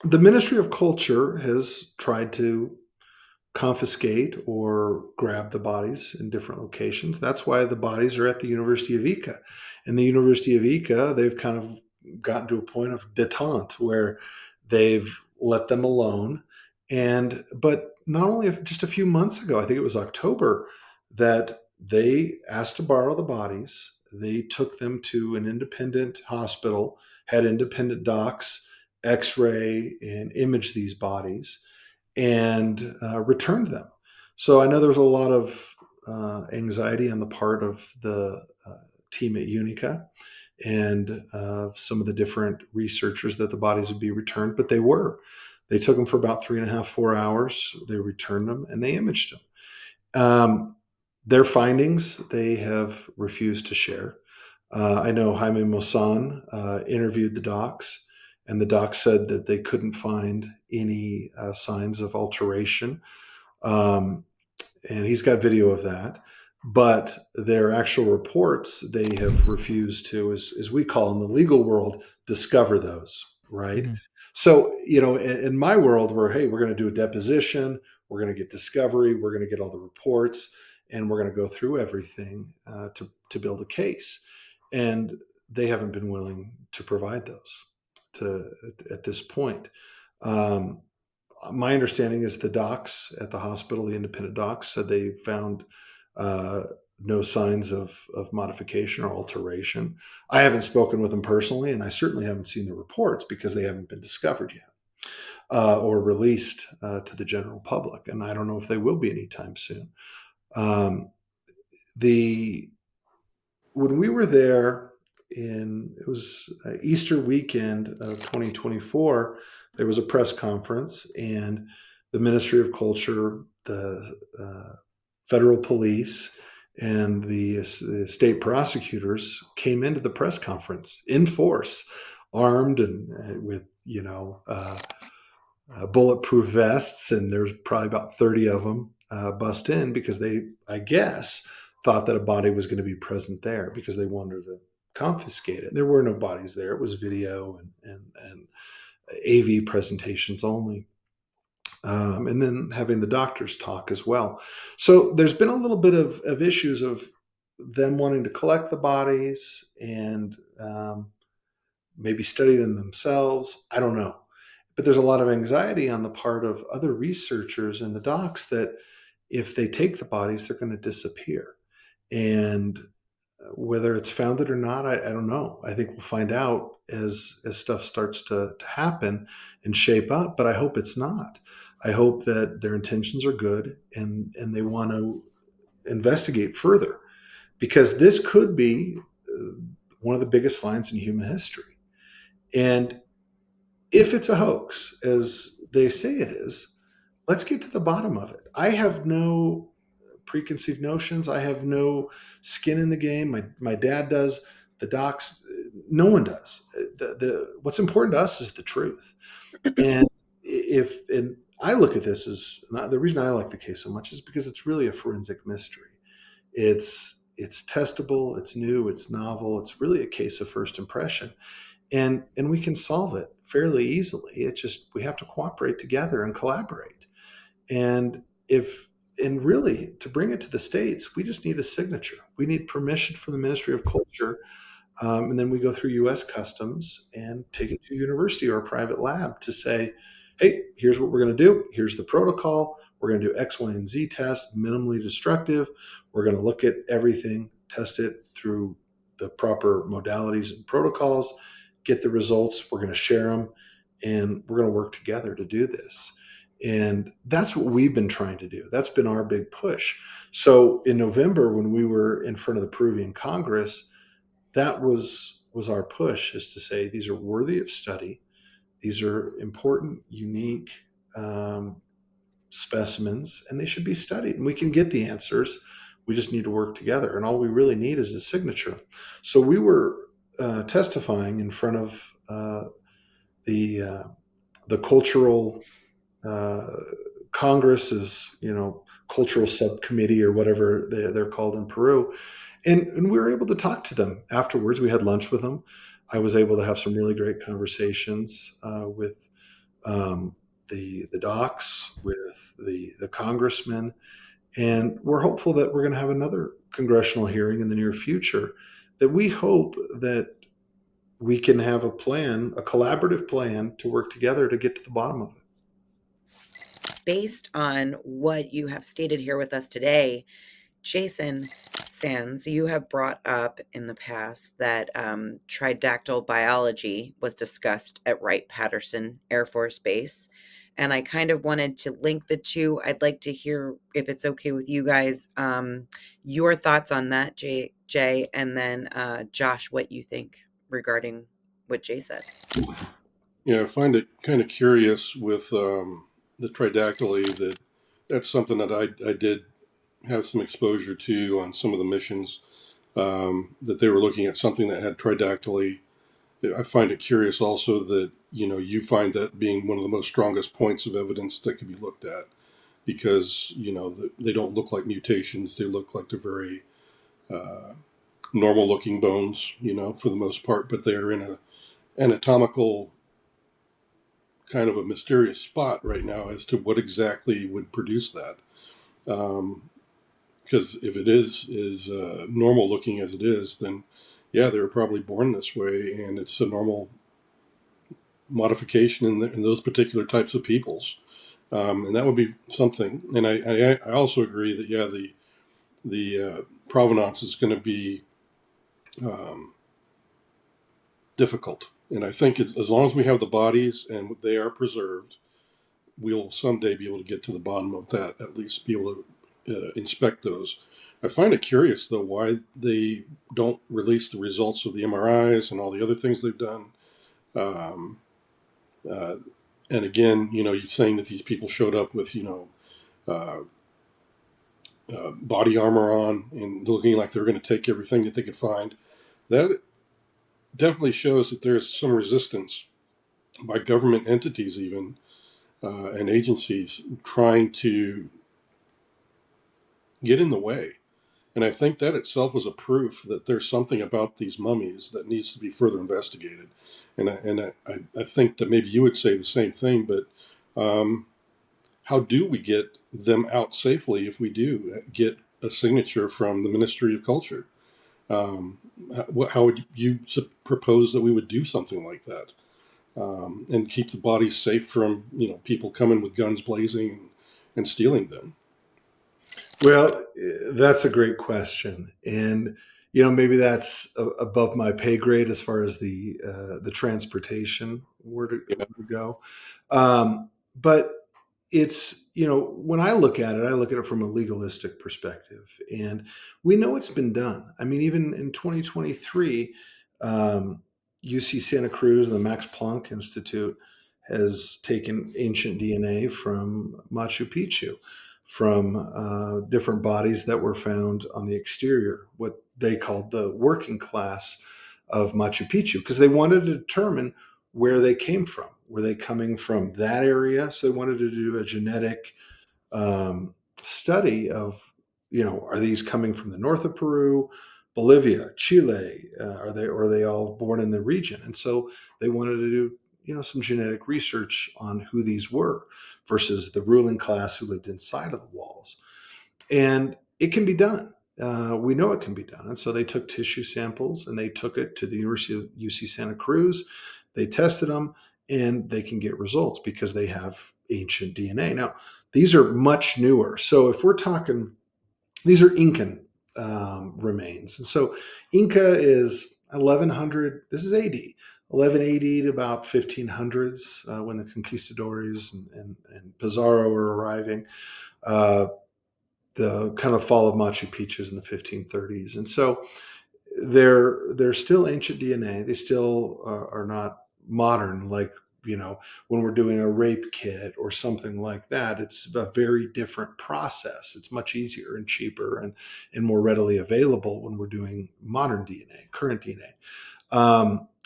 the Ministry of Culture has tried to confiscate or grab the bodies in different locations. That's why the bodies are at the University of Ica. And the University of Ica, they've kind of gotten to a point of detente where they've let them alone. But not only just a few months ago, I think it was October, that they asked to borrow the bodies. They took them to an independent hospital, had independent docs X-ray and image these bodies, and returned them. So I know there was a lot of anxiety on the part of the team at Unica and some of the different researchers that the bodies would be returned, but they were. They took them for about 3.5, 4 hours. They returned them and they imaged them. Their findings, they have refused to share. I know Jaime Maussan interviewed the docs, and the docs said that they couldn't find any signs of alteration. And he's got video of that. But their actual reports, they have refused to, as we call in the legal world, discover those, right? Mm-hmm. So, in my world where, hey, we're going to do a deposition, we're going to get discovery, we're going to get all the reports, and we're going to go through everything to build a case. And they haven't been willing to provide those at this point. My understanding is the docs at the hospital, the independent docs, said they found no signs of modification or alteration. I haven't spoken with them personally, and I certainly haven't seen the reports because they haven't been discovered yet or released to the general public. And I don't know if they will be anytime soon. When we were there it was Easter weekend of 2024, there was a press conference, and the Ministry of Culture, the federal police, and the state prosecutors came into the press conference in force, armed and with, bulletproof vests. And there's probably about 30 of them bust in because they, I guess, thought that a body was going to be present there because they wanted to confiscate it. There were no bodies there. It was video and AV presentations only. And then having the doctors talk as well. So there's been a little bit of issues of them wanting to collect the bodies and maybe study them themselves. I don't know. But there's a lot of anxiety on the part of other researchers and the docs that if they take the bodies, they're going to disappear. And Whether it's founded or not, I don't know. I think we'll find out as stuff starts to happen and shape up, but I hope it's not. I hope that their intentions are good and they want to investigate further, because this could be one of the biggest finds in human history. And if it's a hoax, as they say it is, let's get to the bottom of it. I have no preconceived notions. I have no skin in the game. My dad does. The docs, no one does. What's important to us is the truth. And I look at this as not, the reason I like the case so much is because it's really a forensic mystery. It's testable. It's new. It's novel. It's really a case of first impression, and we can solve it fairly easily. It's just we have to cooperate together and collaborate. And really, to bring it to the States, we just need a signature. We need permission from the Ministry of Culture. And then we go through U.S. Customs and take it to a university or a private lab to say, hey, here's what we're going to do. Here's the protocol. We're going to do X, Y, and Z test, minimally destructive. We're going to look at everything, test it through the proper modalities and protocols, get the results. We're going to share them, and we're going to work together to do this. And that's what we've been trying to do. That's been our big push. So in November, when we were in front of the Peruvian Congress, that was our push, is to say these are worthy of study. These are important, unique specimens, and they should be studied. And we can get the answers. We just need to work together. And all we really need is a signature. So we were testifying in front of the cultural Congress's, cultural subcommittee or whatever they're called in Peru. And we were able to talk to them afterwards. We had lunch with them. I was able to have some really great conversations with the docs, with the congressmen. And we're hopeful that we're going to have another congressional hearing in the near future, that we hope that we can have a plan, a collaborative plan to work together to get to the bottom of it. Based on what you have stated here with us today, Jason Sands, you have brought up in the past that tridactyl biology was discussed at Wright-Patterson Air Force Base. And I kind of wanted to link the two. I'd like to hear, if it's okay with you guys, your thoughts on that, Jay, and then Josh, what you think regarding what Jay said. Yeah, I find it kind of curious with the tridactyly that's something that I did have some exposure to on some of the missions, that they were looking at something that had tridactyly. I find it curious also that, you find that being one of the most strongest points of evidence that can be looked at, because, they don't look like mutations. They look like they're very normal looking bones, for the most part, but they're in a anatomical kind of a mysterious spot right now as to what exactly would produce that. Because if it is normal looking as it is, then yeah, they were probably born this way, and it's a normal modification in those particular types of peoples, and that would be something. And I also agree that the provenance is going to be difficult. And I think as long as we have the bodies and they are preserved, we'll someday be able to get to the bottom of that, at least be able to inspect those. I find it curious, though, why they don't release the results of the MRIs and all the other things they've done. And again, you're saying that these people showed up with, body armor on and looking like they're going to take everything that they could find. That definitely shows that there's some resistance by government entities even, and agencies trying to get in the way. And I think that itself was a proof that there's something about these mummies that needs to be further investigated. And I think that maybe you would say the same thing, but how do we get them out safely if we do get a signature from the Ministry of Culture? How would you propose that we would do something like that, and keep the bodies safe from people coming with guns blazing and stealing them? Well, that's a great question. And maybe that's above my pay grade as far as the transportation where to go. But it's, when I look at it from a legalistic perspective, and we know it's been done. I mean, even in 2023, UC Santa Cruz and the Max Planck Institute has taken ancient DNA from Machu Picchu, from different bodies that were found on the exterior, what they called the working class of Machu Picchu, because they wanted to determine where they came from. Were they coming from that area? So they wanted to do a genetic study of, are these coming from the north of Peru, Bolivia, Chile? Are they all born in the region? And so they wanted to do, some genetic research on who these were versus the ruling class who lived inside of the walls. And it can be done. We know it can be done. And so they took tissue samples and they took it to the University of UC Santa Cruz. They tested them and they can get results because they have ancient DNA. Now, these are much newer. So if we're talking, these are Incan remains. And so Inca is 1100, this is AD, 1180 to about 1500s when the conquistadores and Pizarro were arriving. The kind of fall of Machu Picchu is in the 1530s. And so they're still ancient DNA. They still are not modern, like, when we're doing a rape kit or something like that. It's a very different process. It's much easier and cheaper and more readily available when we're doing modern DNA, current DNA.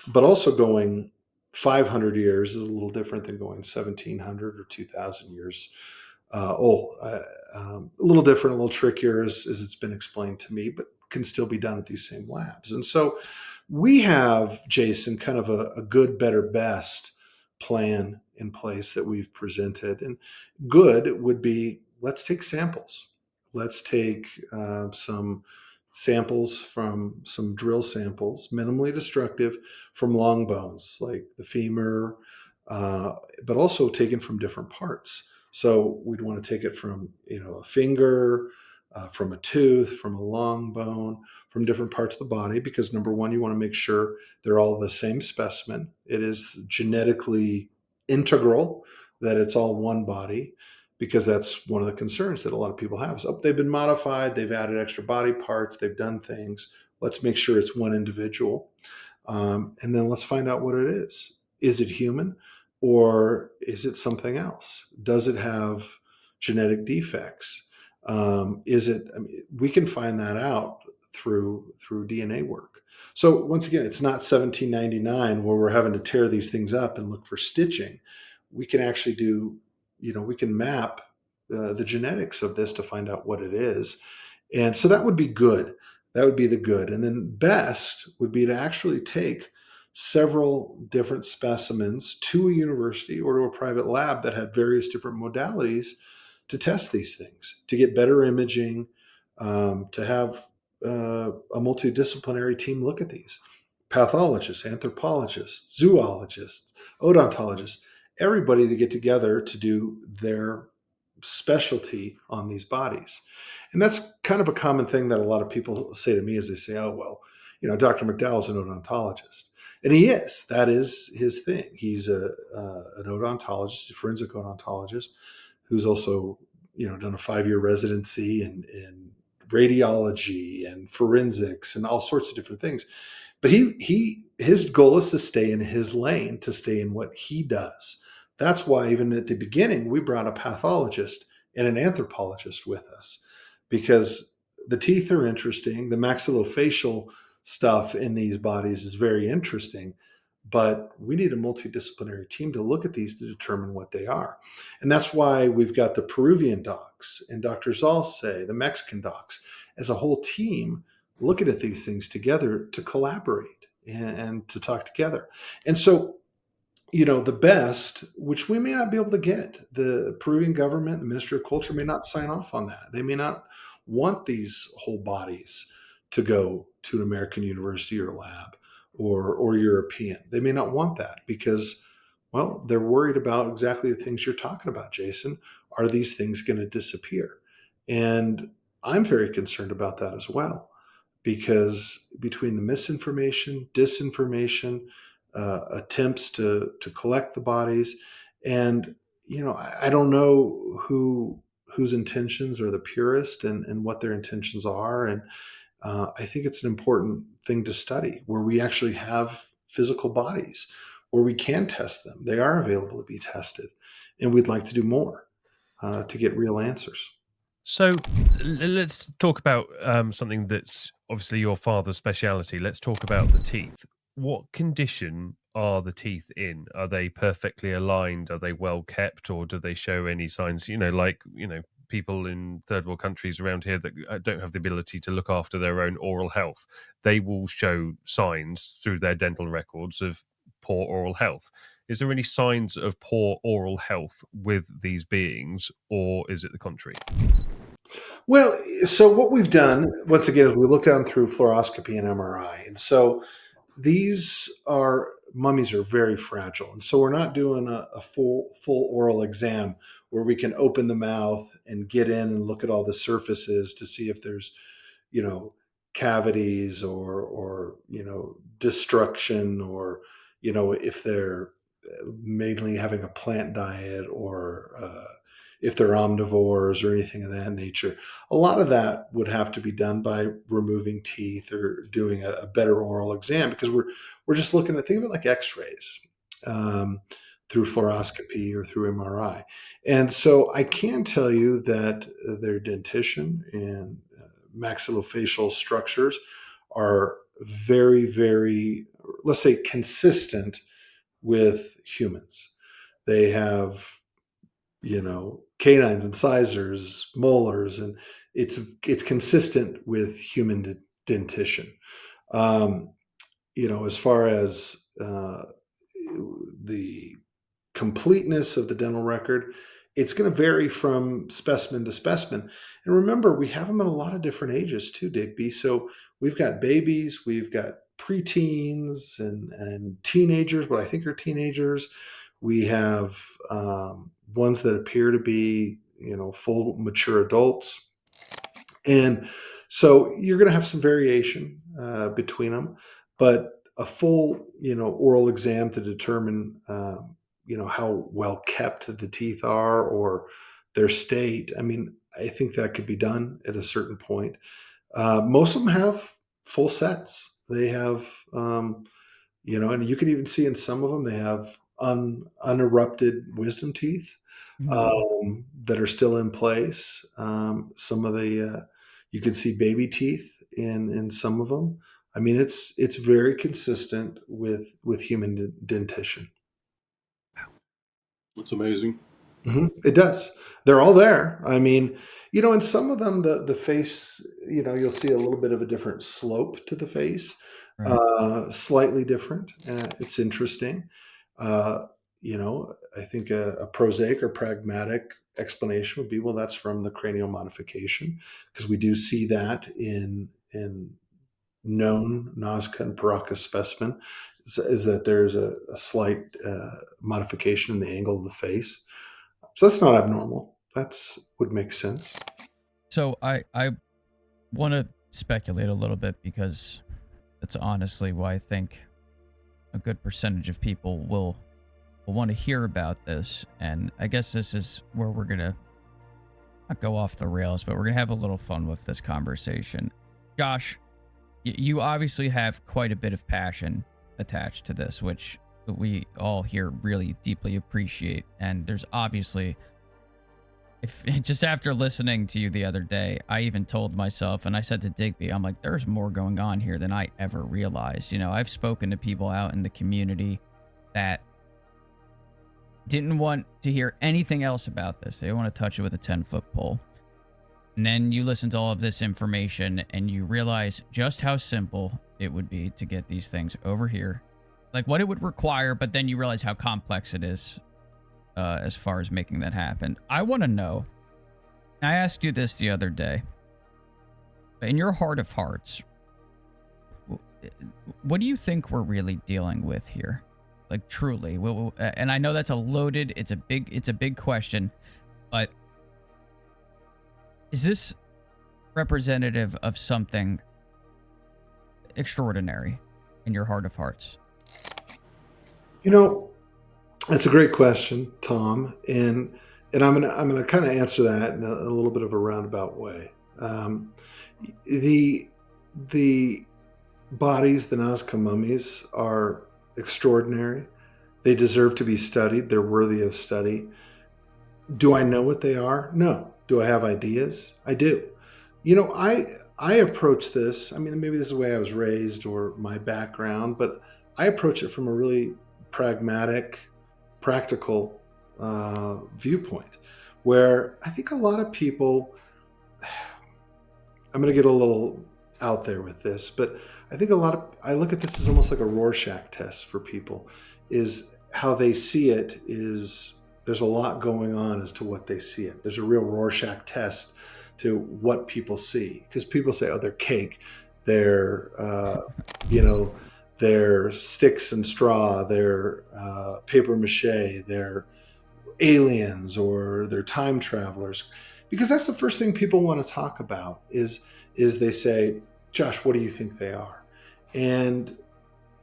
But also going 500 years is a little different than going 1700 or 2000 years old. A little different, a little trickier as it's been explained to me, but can still be done at these same labs. And so we have, Jason, kind of a good, better, best plan in place that we've presented. And good would be, let's take samples. Let's take some samples from some drill samples, minimally destructive, from long bones like the femur, but also taken from different parts. So we'd want to take it from, a finger, from a tooth, from a long bone, from different parts of the body, because number one, you want to make sure they're all the same specimen. It is genetically integral, that it's all one body, because that's one of the concerns that a lot of people have is, they've been modified, they've added extra body parts, they've done things. Let's make sure it's one individual. And then let's find out what it is. Is it human or is it something else? Does it have genetic defects? We can find that out through DNA work. So once again, it's not 1799 where we're having to tear these things up and look for stitching. We can actually do, we can map the genetics of this to find out what it is. And so that would be good. That would be the good. And then best would be to actually take several different specimens to a university or to a private lab that had various different modalities to test these things, to get better imaging, to have a multidisciplinary team look at these. Pathologists, anthropologists, zoologists, odontologists, everybody to get together to do their specialty on these bodies. And that's kind of a common thing that a lot of people say to me as they say, oh, well, Dr. McDowell's an odontologist. And he is. That is his thing. He's an odontologist, a forensic odontologist, who's also, done a 5-year residency in radiology and forensics and all sorts of different things. But his goal is to stay in his lane, to stay in what he does. That's why even at the beginning, we brought a pathologist and an anthropologist with us, because the teeth are interesting. The maxillofacial stuff in these bodies is very interesting, but we need a multidisciplinary team to look at these to determine what they are. And that's why we've got the Peruvian docs and Dr. Zalce, the Mexican docs, as a whole team looking at these things together to collaborate and to talk together. And so, the best, which we may not be able to get, the Peruvian government, the Ministry of Culture may not sign off on that. They may not want these whole bodies to go to an American university or lab or European. They may not want that because, well, they're worried about exactly the things you're talking about, Jason. Are these things going to disappear? And I'm very concerned about that as well. because between the misinformation, disinformation, attempts to collect the bodies, and I don't know whose intentions are the purest and what their intentions are, and I think it's an important thing to study where we actually have physical bodies where we can test them. They are available to be tested, and we'd like to do more to get real answers. So let's talk about something that's obviously your father's speciality. Let's talk about the teeth. What condition are the teeth in? Are they perfectly aligned? Are they well kept, or do they show any signs? People in third world countries around here that don't have the ability to look after their own oral health, they will show signs through their dental records of poor oral health. Is there any signs of poor oral health with these beings, or is it the contrary? Well, so what we've done, once again, is we looked at them through fluoroscopy and MRI. And so these mummies are very fragile. And so we're not doing a full oral exam where we can open the mouth and get in and look at all the surfaces to see if there's, cavities or destruction, or, if they're mainly having a plant diet, or if they're omnivores or anything of that nature. A lot of that would have to be done by removing teeth or doing a better oral exam, because we're just looking at, think of it like x-rays through fluoroscopy or through MRI. And so I can tell you that their dentition and maxillofacial structures are very, very, let's say, consistent with humans. They have, canines, incisors, molars, and it's consistent with human dentition. As far as the completeness of the dental record, it's going to vary from specimen to specimen. And remember, we have them at a lot of different ages too, Digby. So we've got babies, we've got preteens and teenagers, what I think are teenagers. We have ones that appear to be, full mature adults. And so you're going to have some variation between them, but a full, oral exam to determine, how well kept the teeth are or their state. I mean, I think that could be done at a certain point. Most of them have full sets. They have, and you can even see in some of them, they have unerupted wisdom teeth that are still in place. Some of the, you can see baby teeth in some of them. I mean, it's very consistent with human dentition. That's amazing. Mm-hmm. It does. They're all there. I mean, in some of them, the face, you'll see a little bit of a different slope to the face, right. Slightly different. It's interesting. I think a prosaic or pragmatic explanation would be, well, that's from the cranial modification, because we do see that in known Nazca and Paracas specimen, is that there's a slight modification in the angle of the face. So that's not abnormal. Would make sense. So I want to speculate a little bit, because that's honestly why I think a good percentage of people will want to hear about this. And I guess this is where we're going to not go off the rails, but we're going to have a little fun with this conversation. Josh, you obviously have quite a bit of passion attached to this, which we all here really deeply appreciate. And there's obviously, just after listening to you the other day, I even told myself, and I said to Digby, I'm like, there's more going on here than I ever realized. I've spoken to people out in the community that didn't want to hear anything else about this. They want to touch it with a 10-foot pole. And then you listen to all of this information and you realize just how simple it would be to get these things over here. Like what it would require, but then you realize how complex it is as far as making that happen. I want to know, I asked you this the other day, in your heart of hearts, what do you think we're really dealing with here? Like truly. And I know that's it's a big question, but is this representative of something extraordinary in your heart of hearts? You know, that's a great question, Tom, and I'm gonna kind of answer that in a little bit of a roundabout way. The the bodies, the Nazca mummies, are extraordinary. They deserve to be studied. They're worthy of study. Do I know what they are? No. Do I have ideas? I do. You know, I approach this. I mean, maybe this is the way I was raised or my background, but I approach it from a really pragmatic, practical viewpoint, where I think a lot of people. I'm going to get a little out there with this, but I think I look at this as almost like a Rorschach test for people. Is how they see it is there's a lot going on as to what they see it. There's a real Rorschach test to what people see, because people say, oh, they're cake, they're they're sticks and straw, they're paper mache, they're aliens, or they're time travelers, because that's the first thing people want to talk about is they say, Josh, what do you think they are? And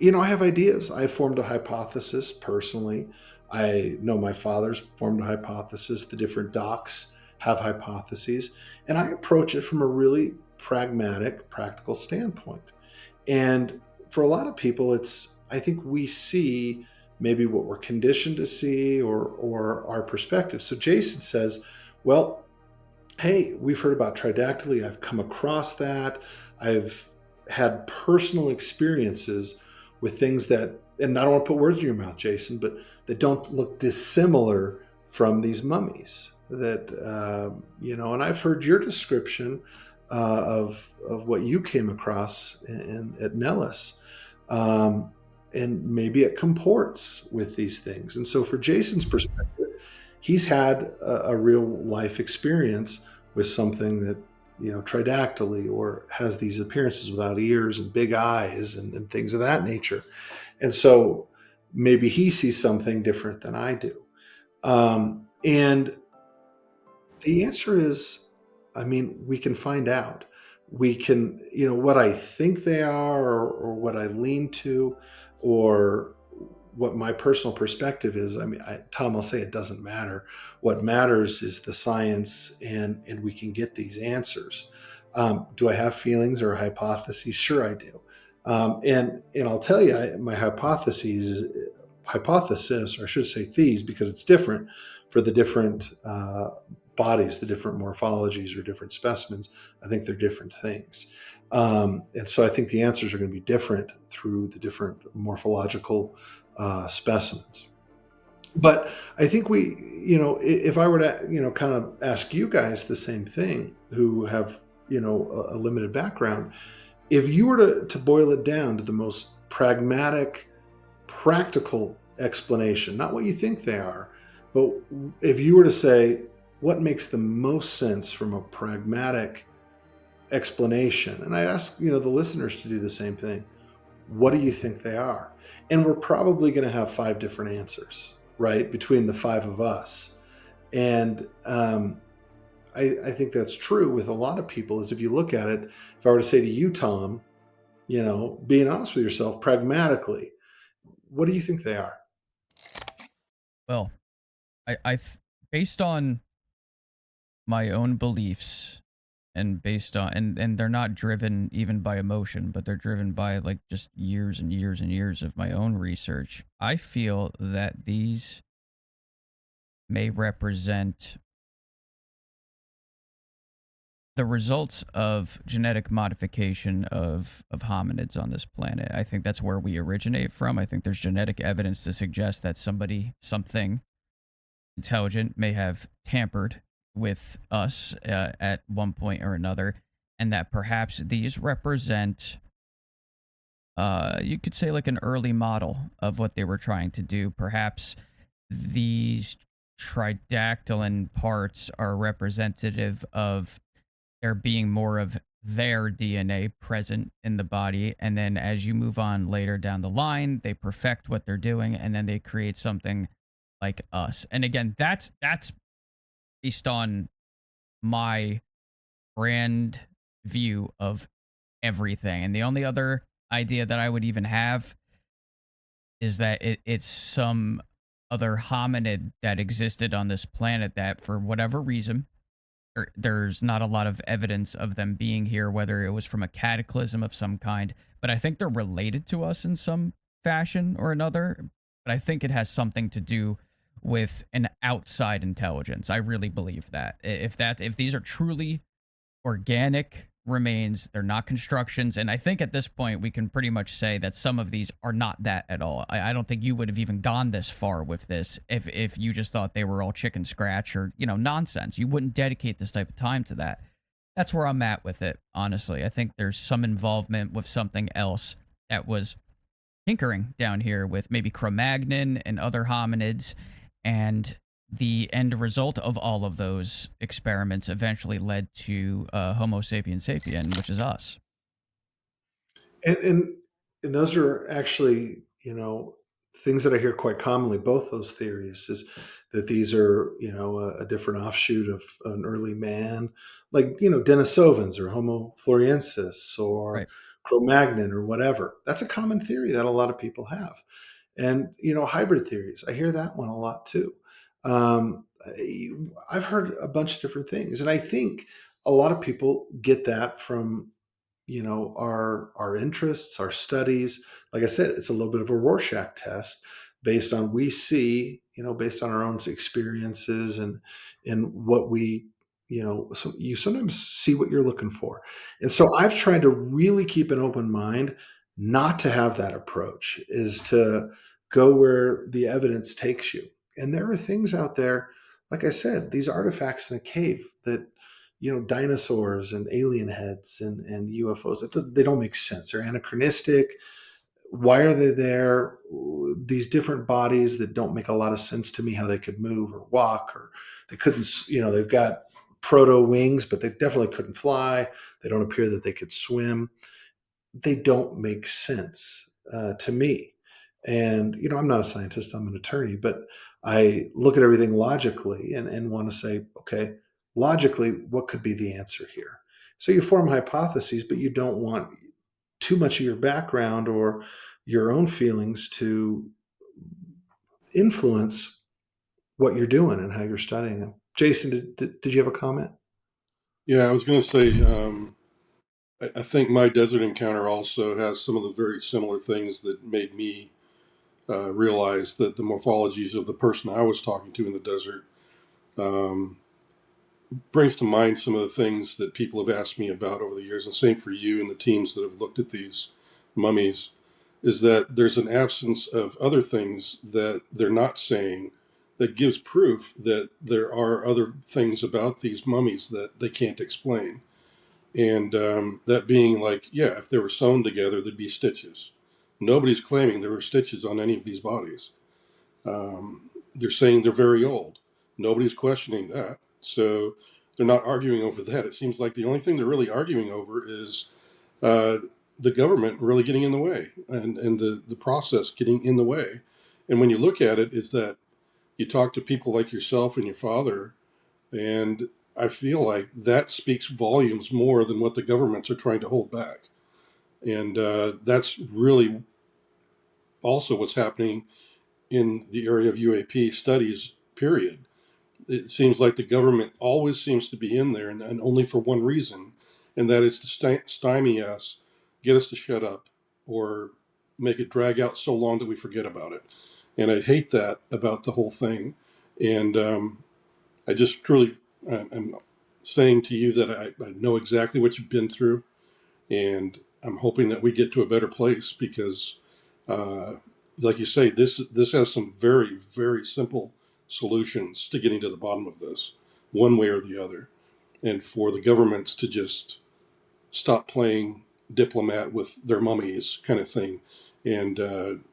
I have ideas. I formed a hypothesis personally. I know my father's formed a hypothesis. The different docs have hypotheses. And I approach it from a really pragmatic, practical standpoint. And for a lot of people, I think we see maybe what we're conditioned to see or our perspective. So Jason says, well, hey, we've heard about Tridactyl. I've come across that. I've had personal experiences with things that, and I don't want to put words in your mouth, Jason, but that don't look dissimilar from these mummies. That and I've heard your description of what you came across at Nellis, and maybe it comports with these things. And so, for Jason's perspective, he's had a real life experience with something that tridactyly, or has these appearances without ears and big eyes and things of that nature. And so maybe he sees something different than I do. And the answer is, I mean, we can find out. We can, what I think they are, or what I lean to, or what my personal perspective is. I mean, Tom, I'll say it doesn't matter. What matters is the science, and we can get these answers. Do I have feelings or hypotheses? Sure, I do. And I'll tell you, my hypothesis, or I should say these, because it's different for the different bodies, the different morphologies or different specimens. I think they're different things. And so I think the answers are going to be different through the different morphological specimens. But I think if I were to, kind of ask you guys the same thing, who have, a limited background, if you were to boil it down to the most pragmatic, practical explanation, not what you think they are, but if you were to say, what makes the most sense from a pragmatic explanation, and I ask, the listeners to do the same thing, what do you think they are? And we're probably going to have 5 different answers, right, between the 5 of us. And I think that's true with a lot of people, is if you look at it, if I were to say to you, Tom, being honest with yourself, pragmatically, what do you think they are? Well, based on my own beliefs, and based on, and they're not driven even by emotion, but they're driven by like just years and years and years of my own research. I feel that these may represent the results of genetic modification of hominids on this planet. I think that's where we originate from. I think there's genetic evidence to suggest that something intelligent may have tampered with us at one point or another, and that perhaps these represent, you could say, like an early model of what they were trying to do. Perhaps these tridactylin parts are representative of there being more of their DNA present in the body, and then as you move on later down the line, they perfect what they're doing, and then they create something like us. And again, that's based on my grand view of everything. And the only other idea that I would even have is that it's some other hominid that existed on this planet that, for whatever reason, there's not a lot of evidence of them being here, whether it was from a cataclysm of some kind. But I think they're related to us in some fashion or another. But I think it has something to do with an outside intelligence. I really believe that. If these are truly organic remains, they're not constructions, and I think at this point we can pretty much say that some of these are not that at all. I don't think you would have even gone this far with this if you just thought they were all chicken scratch or, you know, nonsense. You wouldn't dedicate this type of time to that. That's where I'm at with it, honestly. I think there's some involvement with something else that was tinkering down here with maybe Cro-Magnon and other hominids, and the end result of all of those experiments eventually led to Homo sapiens sapien, which is us. And those are actually, you know, things that I hear quite commonly. Both those theories is that these are, you know, a different offshoot of an early man, like, you know, Denisovans or Homo floresiensis or Right. Cro-Magnon or whatever. That's a common theory that a lot of people have. And, you know, hybrid theories, I hear that one a lot too. I've heard a bunch of different things, and I think a lot of people get that from, you know, our interests, our studies. Like I said, it's a little bit of a Rorschach test based on we see, you know, based on our own experiences and what we, you know, so you sometimes see what you're looking for. And so I've tried to really keep an open mind, not to have that approach, is to go where the evidence takes you. And there are things out there, like I said, these artifacts in a cave that, you know, dinosaurs and alien heads and UFOs, they don't make sense. They're anachronistic. Why are they there? These different bodies that don't make a lot of sense to me, how they could move or walk, or they couldn't, you know, they've got proto wings, but they definitely couldn't fly. They don't appear that they could swim. They don't make sense to me. And, you know, I'm not a scientist, I'm an attorney, but I look at everything logically and want to say, okay, logically, what could be the answer here? So you form hypotheses, but you don't want too much of your background or your own feelings to influence what you're doing and how you're studying them. Jason, did you have a comment? Yeah, I was going to say, I think my desert encounter also has some of the very similar things that made me realize that the morphologies of the person I was talking to in the desert um, brings to mind some of the things that people have asked me about over the years, and same for you and the teams that have looked at these mummies, is that there's an absence of other things that they're not saying that gives proof that there are other things about these mummies that they can't explain. And that being like, yeah, if they were sewn together, there'd be stitches. Nobody's claiming there were stitches on any of these bodies. They're saying they're very old. Nobody's questioning that. So they're not arguing over that. It seems like the only thing they're really arguing over is uh, the government really getting in the way and the process getting in the way. And when you look at it, is that you talk to people like yourself and your father, and I feel like that speaks volumes more than what the governments are trying to hold back. And that's really also what's happening in the area of UAP studies, period. It seems like the government always seems to be in there, and only for one reason, and that is to stymie us, get us to shut up, or make it drag out so long that we forget about it. And I hate that about the whole thing. And I just truly am saying to you that I know exactly what you've been through, and I'm hoping that we get to a better place because, uh, like you say, this has some very, very simple solutions to getting to the bottom of this, one way or the other, and for the governments to just stop playing diplomat with their mummies, kind of thing, and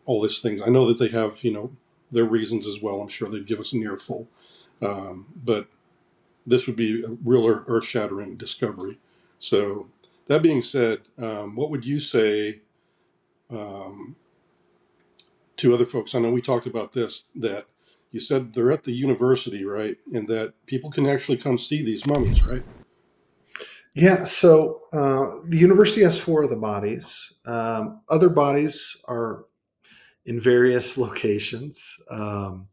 all these things. I know that they have, you know, their reasons as well. I'm sure they'd give us an earful, but this would be a real earth-shattering discovery. So, that being said, what would you say um, to other folks? I know we talked about this, that you said they're at the university, right? And that people can actually come see these mummies, right? Yeah, so the university has 4 of the bodies. Other bodies are in various locations. And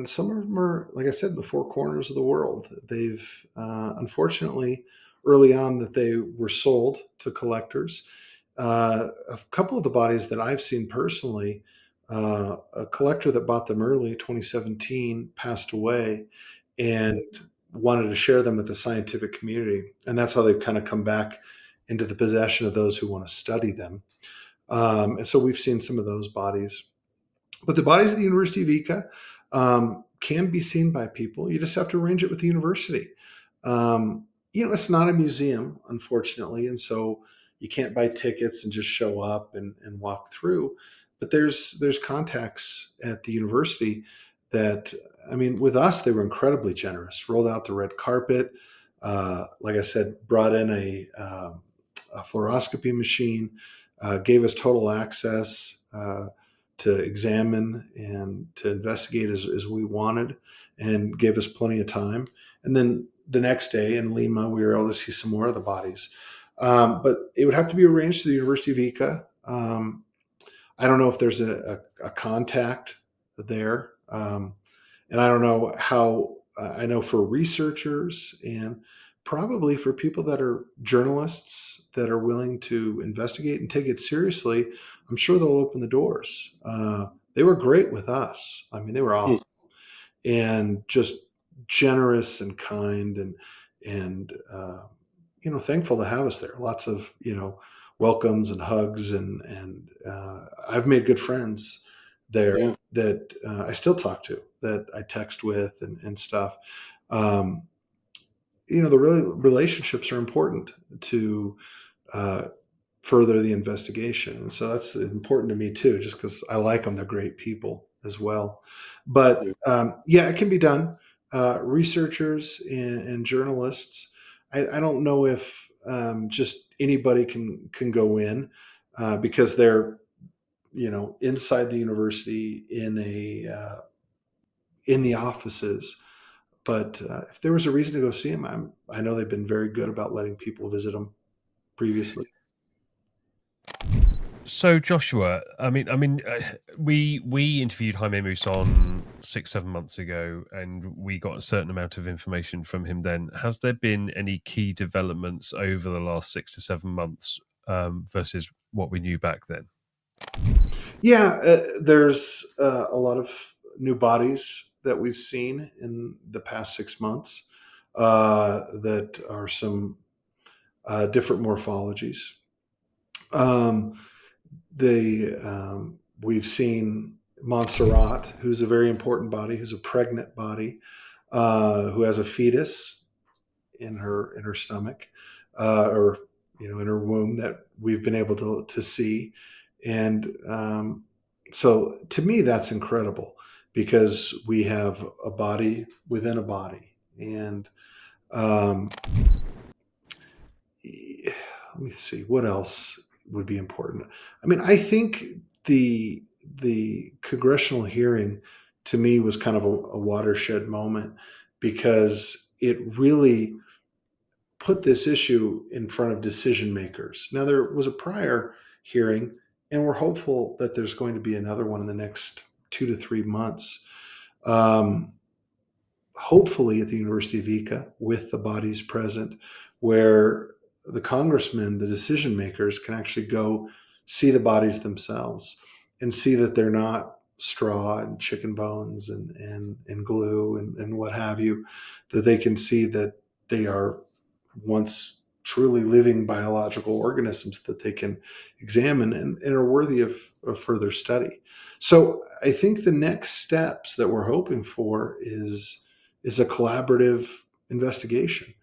some of them are, like I said, in the 4 corners of the world. They've, unfortunately, early on, that they were sold to collectors. A couple of the bodies that I've seen personally, a collector that bought them early, 2017, passed away and wanted to share them with the scientific community. And that's how they've kind of come back into the possession of those who want to study them. And so we've seen some of those bodies. But the bodies at the University of Ica can be seen by people. You just have to arrange it with the university. It's not a museum, unfortunately, and so you can't buy tickets and just show up and walk through. But there's contacts at the university that, I mean, with us, they were incredibly generous. Rolled out the red carpet, like I said, brought in a fluoroscopy machine, gave us total access to examine and to investigate as we wanted, and gave us plenty of time. And then the next day in Lima, we were able to see some more of the bodies. But it would have to be arranged to the University of Ica. I don't know if there's a contact there. And I don't know how, I know for researchers and probably for people that are journalists that are willing to investigate and take it seriously, I'm sure they'll open the doors. They were great with us. I mean, they were awesome and just generous and kind and thankful to have us there. Lots of welcomes and hugs and I've made good friends there that I still talk to, that I text with and stuff. The relationships are important to further the investigation. And so that's important to me too, just because I like them. They're great people as well. But it can be done. Researchers and journalists, I don't know if just anybody can go in because they're, inside the university in the offices. But if there was a reason to go see them, I know they've been very good about letting people visit them previously. So Joshua, we interviewed Jaime Muson 6-7 months ago, and we got a certain amount of information from him then. Has there been any key developments over the last 6 to 7 months versus what we knew back then? Yeah, there's a lot of new bodies that we've seen in the past 6 months that are some different morphologies. We've seen Montserrat, who's a very important body, who's a pregnant body, who has a fetus in her stomach, or in her womb, that we've been able to see. And so to me, that's incredible, because we have a body within a body. And let me see, what else would be important. I mean, I think the congressional hearing to me was kind of a watershed moment, because it really put this issue in front of decision makers. Now, there was a prior hearing, and we're hopeful that there's going to be another one in the next 2 to 3 months. Hopefully at the University of Ica, with the bodies present, where the congressmen, the decision makers, can actually go see the bodies themselves and see that they're not straw and chicken bones and glue and what have you, that they can see that they are once truly living biological organisms that they can examine and are worthy of further study. So I think the next steps that we're hoping for is a collaborative investigation,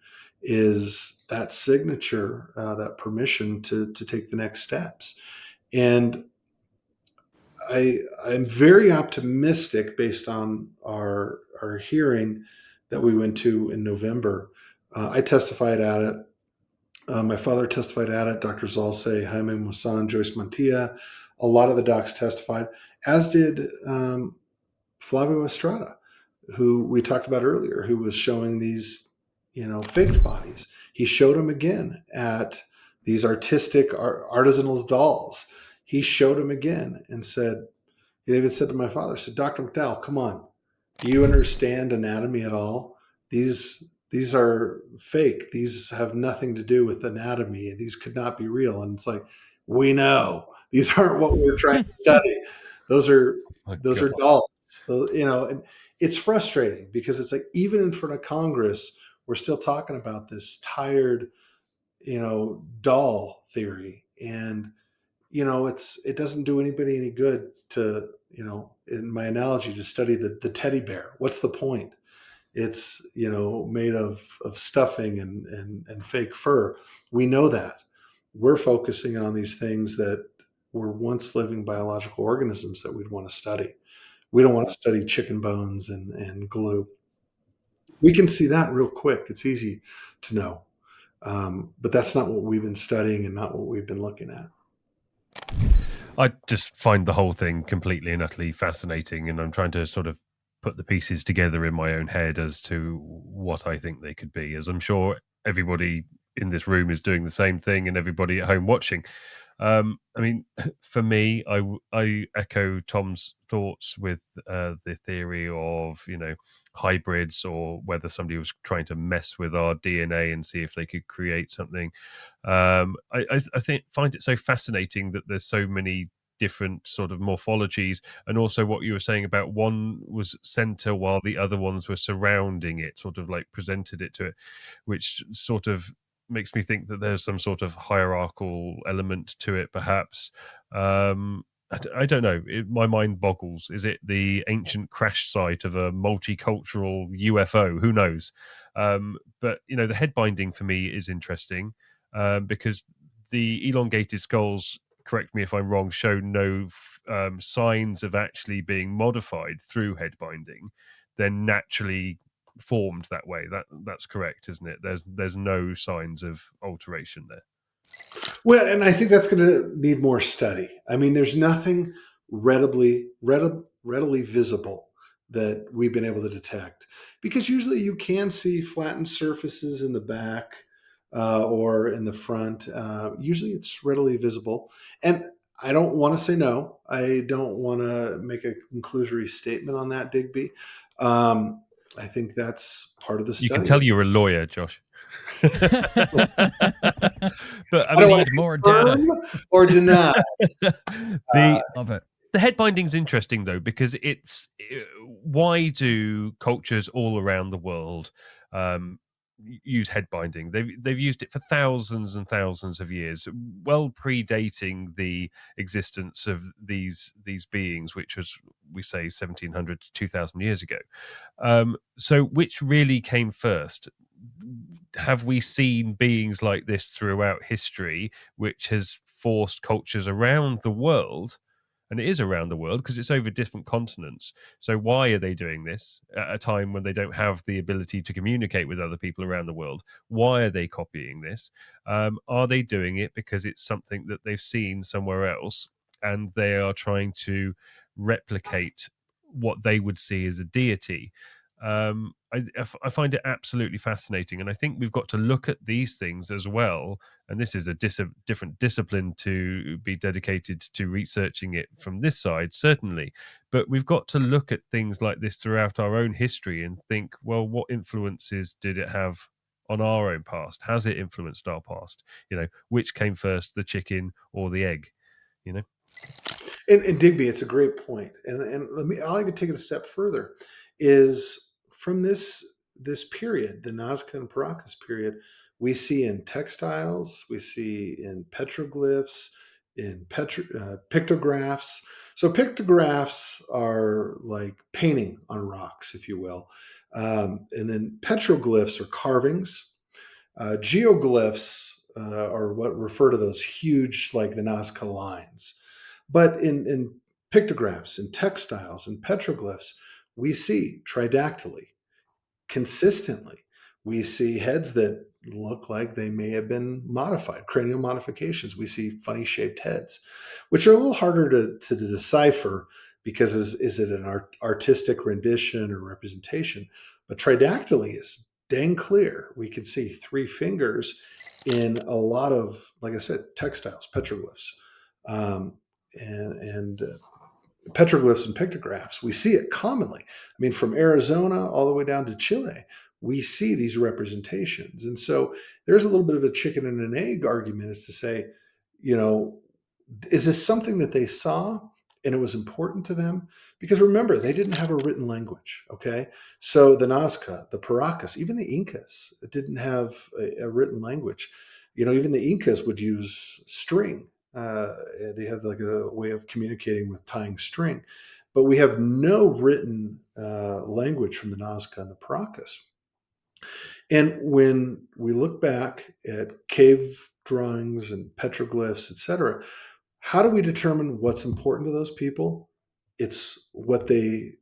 is that signature, that permission to take the next steps. And I'm very optimistic, based on our hearing that we went to in November. I testified at it. My father testified at it, Dr. Zalce, Jaime Muson, Joyce Mantilla. A lot of the docs testified, as did Flavio Estrada, who we talked about earlier, who was showing these faked bodies. He showed them again at these artistic artisanal dolls. He showed them again and said, he even said to my father, said, Dr. McDowell, come on. Do you understand anatomy at all? These are fake. These have nothing to do with anatomy. These could not be real. And it's like, we know these aren't what we're trying to study. Those are dolls. So, and it's frustrating because it's like, even in front of Congress, we're still talking about this tired, doll theory. And, it doesn't do anybody any good to, in my analogy, to study the teddy bear. What's the point? It's, made of stuffing and fake fur. We know that. We're focusing on these things that were once living biological organisms that we'd want to study. We don't want to study chicken bones and glue. We can see that real quick. It's easy to know. But that's not what we've been studying and not what we've been looking at. I just find the whole thing completely and utterly fascinating, and I'm trying to sort of put the pieces together in my own head as to what I think they could be, as I'm sure everybody in this room is doing the same thing and everybody at home watching. I mean, for me, I echo Tom's thoughts with the theory of, hybrids, or whether somebody was trying to mess with our DNA and see if they could create something. I find it so fascinating that there's so many different sort of morphologies, and also what you were saying about one was center while the other ones were surrounding it, sort of like presented it to it, which sort of makes me think that there's some sort of hierarchical element to it, perhaps. I don't know. My mind boggles. Is it the ancient crash site of a multicultural UFO? Who knows? But, the head binding for me is interesting because the elongated skulls, correct me if I'm wrong, show no signs of actually being modified through head binding. They're naturally formed that way. That's correct, isn't it? There's no signs of alteration there. Well, and I think that's going to need more study. I mean, there's nothing readily visible that we've been able to detect, because usually you can see flattened surfaces in the back or in the front. Usually it's readily visible. And I don't want to say no. I don't want to make a conclusory statement on that, Digby. I think that's part of the study. You can tell you're a lawyer, Josh. But I don't want more data or deny. Love it. The head binding's interesting though, because it's why do cultures all around the world use head binding? They've used it for thousands and thousands of years, well predating the existence of these beings, which was, we say, 1700 to 2000 years ago. So which really came first? Have we seen beings like this throughout history, which has forced cultures around the world? And it is around the world because it's over different continents. So why are they doing this at a time when they don't have the ability to communicate with other people around the world? Why are they copying this? Are they doing it because it's something that they've seen somewhere else and they are trying to replicate what they would see as a deity? I find it absolutely fascinating, and I think we've got to look at these things as well. And this is a different discipline to be dedicated to researching it from this side, certainly. But we've got to look at things like this throughout our own history and think, well, what influences did it have on our own past? Has it influenced our past? Which came first, the chicken or the egg? And Digby, it's a great point. And I'll even take it a step further. Is from this period, the Nazca and Paracas period, we see in textiles, we see in petroglyphs, in pictographs. So pictographs are like painting on rocks, if you will. And then petroglyphs are carvings. Geoglyphs are what refer to those huge, like the Nazca lines. But in pictographs, in textiles, and petroglyphs, we see tridactyly consistently. We see heads that look like they may have been modified, cranial modifications. We see funny shaped heads, which are a little harder to decipher because is it an artistic rendition or representation? But tridactyly is dang clear. We could see 3 fingers in a lot of, like I said, textiles, petroglyphs, and petroglyphs and pictographs. We see it commonly. I mean, from Arizona all the way down to Chile, we see these representations. And so there's a little bit of a chicken and an egg argument, is to say, you know, is this something that they saw and it was important to them? Because remember, they didn't have a written language. Okay. So the Nazca, the Paracas, even the Incas didn't have a written language. You know, even the Incas would use string. They had like a way of communicating with tying string, but we have no written language from the Nazca and the Paracas. And when we look back at cave drawings and petroglyphs, etc., how do we determine what's important to those people? It's what they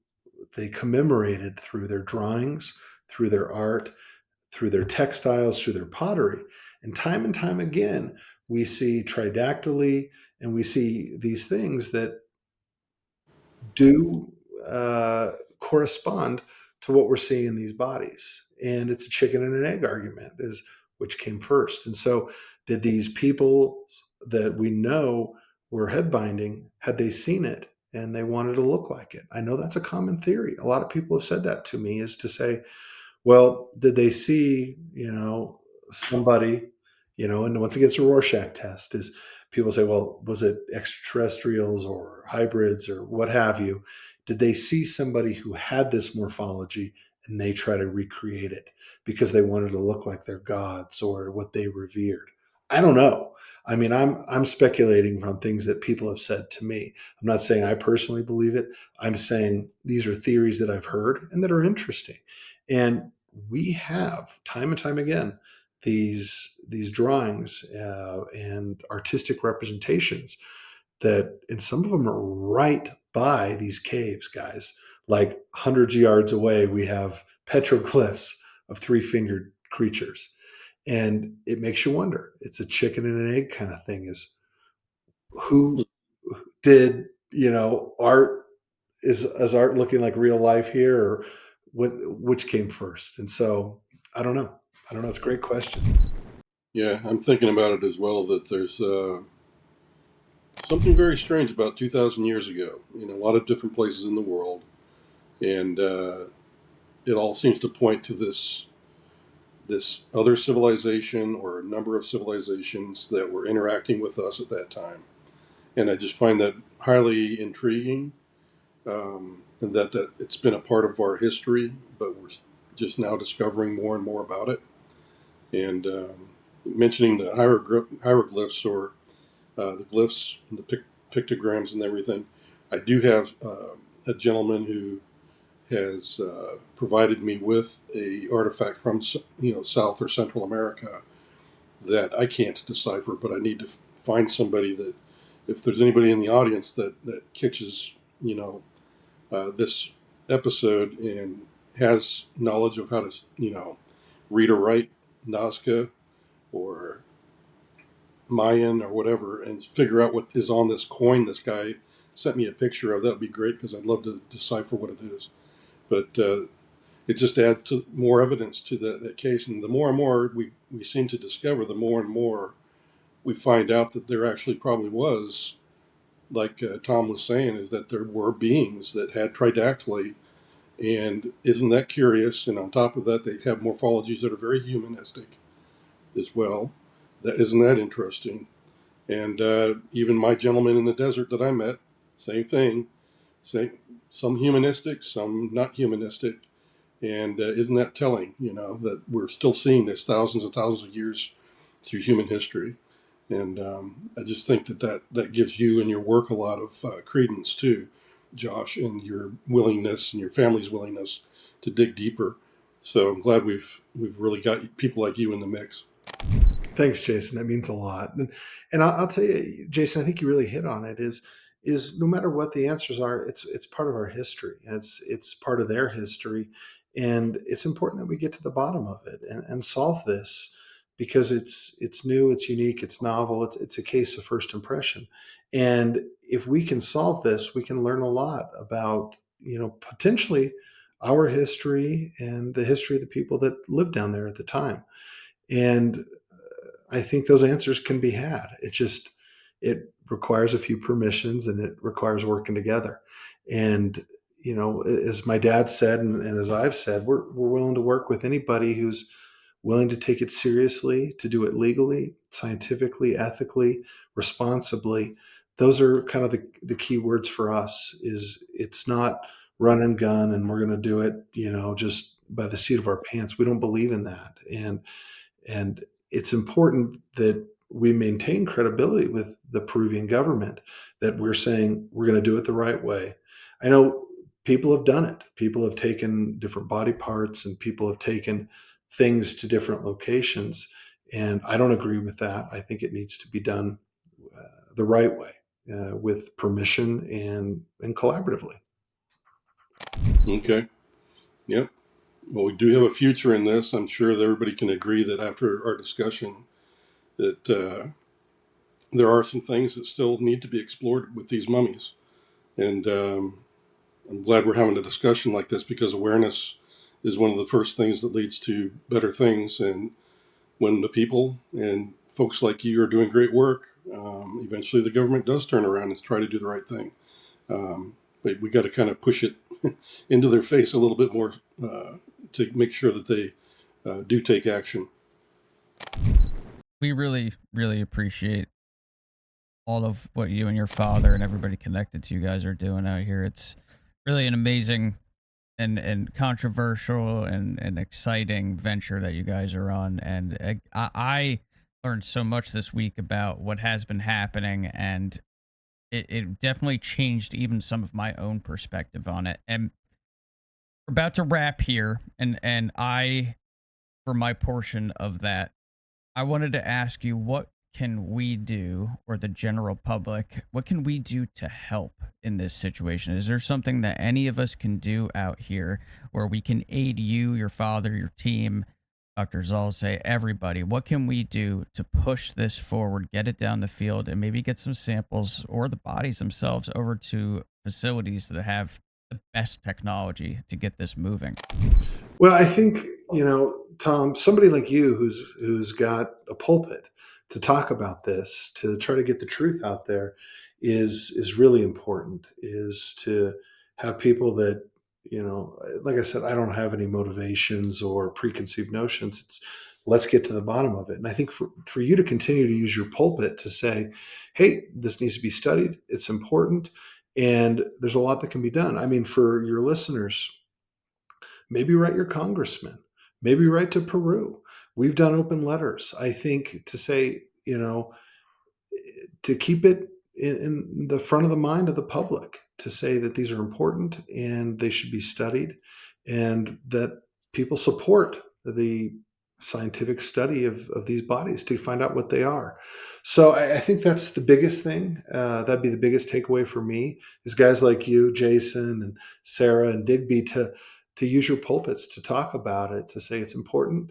commemorated through their drawings, through their art, through their textiles, through their pottery. And time again, we see tridactyly, and we see these things that do correspond to what we're seeing in these bodies. And it's a chicken and an egg argument, is which came first. And so did these people that we know were head binding, had they seen it and they wanted to look like it? I know that's a common theory. A lot of people have said that to me, is to say, well, did they see, you know, somebody, you know, and once again, it's a Rorschach test, is people say, well, was it extraterrestrials or hybrids or what have you? Did they see somebody who had this morphology and they try to recreate it because they wanted to look like their gods or what they revered? I don't know. I mean, I'm speculating on things that people have said to me. I'm not saying I personally believe it. I'm saying these are theories that I've heard and that are interesting. And we have time and time again these drawings and artistic representations that, and some of them are right by these caves, guys. Like hundreds of yards away, we have petroglyphs of 3-fingered creatures. And it makes you wonder. It's a chicken and an egg kind of thing, is who did, you know, art, is art looking like real life here, or which came first? And so I don't know. It's a great question. Yeah, I'm thinking about it as well, that there's something very strange about 2,000 years ago in a lot of different places in the world. And it all seems to point to this other civilization, or a number of civilizations that were interacting with us at that time. And I just find that highly intriguing, and that it's been a part of our history, but we're just now discovering more and more about it. And mentioning the hieroglyphs, or the glyphs, and the pictograms and everything, I do have a gentleman who has provided me with a artifact from South or Central America that I can't decipher, but I need to find somebody that, if there's anybody in the audience that catches this episode and has knowledge of how to read or write Nazca or Mayan or whatever, and figure out what is on this coin this guy sent me a picture of, that would be great, because I'd love to decipher what it is. But it just adds to more evidence to that case. And the more and more we seem to discover, the more and more we find out that there actually probably was, like Tom was saying, is that there were beings that had tridactyly. And isn't that curious? And on top of that, they have morphologies that are very humanistic as well. Isn't that interesting? And even my gentleman in the desert that I met, same thing. Some humanistic, some not humanistic. And isn't that telling, that we're still seeing this thousands and thousands of years through human history? And I just think that gives you and your work a lot of credence too, Josh, and your willingness and your family's willingness to dig deeper. So I'm glad we've really got people like you in the mix. Thanks, Jason. That means a lot. And I'll tell you, Jason, I think you really hit on it. Is no matter what the answers are, it's part of our history, and it's part of their history, and it's important that we get to the bottom of it and solve this, because it's new, it's unique, it's novel, it's a case of first impression. And if we can solve this, we can learn a lot about, potentially our history and the history of the people that lived down there at the time. And I think those answers can be had. It requires a few permissions, and it requires working together. And, as my dad said, and as I've said, we're willing to work with anybody who's willing to take it seriously, to do it legally, scientifically, ethically, responsibly. Those are kind of the key words for us. Is it's not run and gun and we're going to do it, just by the seat of our pants. We don't believe in that. And it's important that we maintain credibility with the Peruvian government, that we're saying we're going to do it the right way. I know people have done it. People have taken different body parts, and people have taken things to different locations. And I don't agree with that. I think it needs to be done the right way, with permission and collaboratively. Okay. Yep. Well, we do have a future in this. I'm sure that everybody can agree that after our discussion that there are some things that still need to be explored with these mummies. And I'm glad we're having a discussion like this, because awareness is one of the first things that leads to better things. And when the people and folks like you are doing great work, eventually the government does turn around and try to do the right thing. But we got to kind of push it into their face a little bit more to make sure that they do take action. We really, really appreciate all of what you and your father and everybody connected to you guys are doing out here. It's really an amazing and controversial and exciting venture that you guys are on. And I learned so much this week about what has been happening, and it definitely changed even some of my own perspective on it. And we're about to wrap here, and I, for my portion of that, I wanted to ask you, what can we do, or the general public, what can we do to help in this situation? Is there something that any of us can do out here where we can aid you, your father, your team, Dr. Zalze, everybody? What can we do to push this forward, get it down the field, and maybe get some samples or the bodies themselves over to facilities that have the best technology to get this moving? Well, I think, Tom, somebody like you who's got a pulpit to talk about this, to try to get the truth out there, is really important. Is to have people that, like I said, I don't have any motivations or preconceived notions. It's, let's get to the bottom of it. And I think for you to continue to use your pulpit to say, hey, this needs to be studied, it's important, and there's a lot that can be done. I mean, for your listeners, maybe write your congressman, maybe write to Peru. We've done open letters, I think, to say, to keep it in the front of the mind of the public, to say that these are important and they should be studied, and that people support the scientific study of these bodies to find out what they are. So I think that's the biggest thing. That'd be the biggest takeaway for me, is guys like you, Jason and Sarah and Digby, to use your pulpits to talk about it, to say it's important,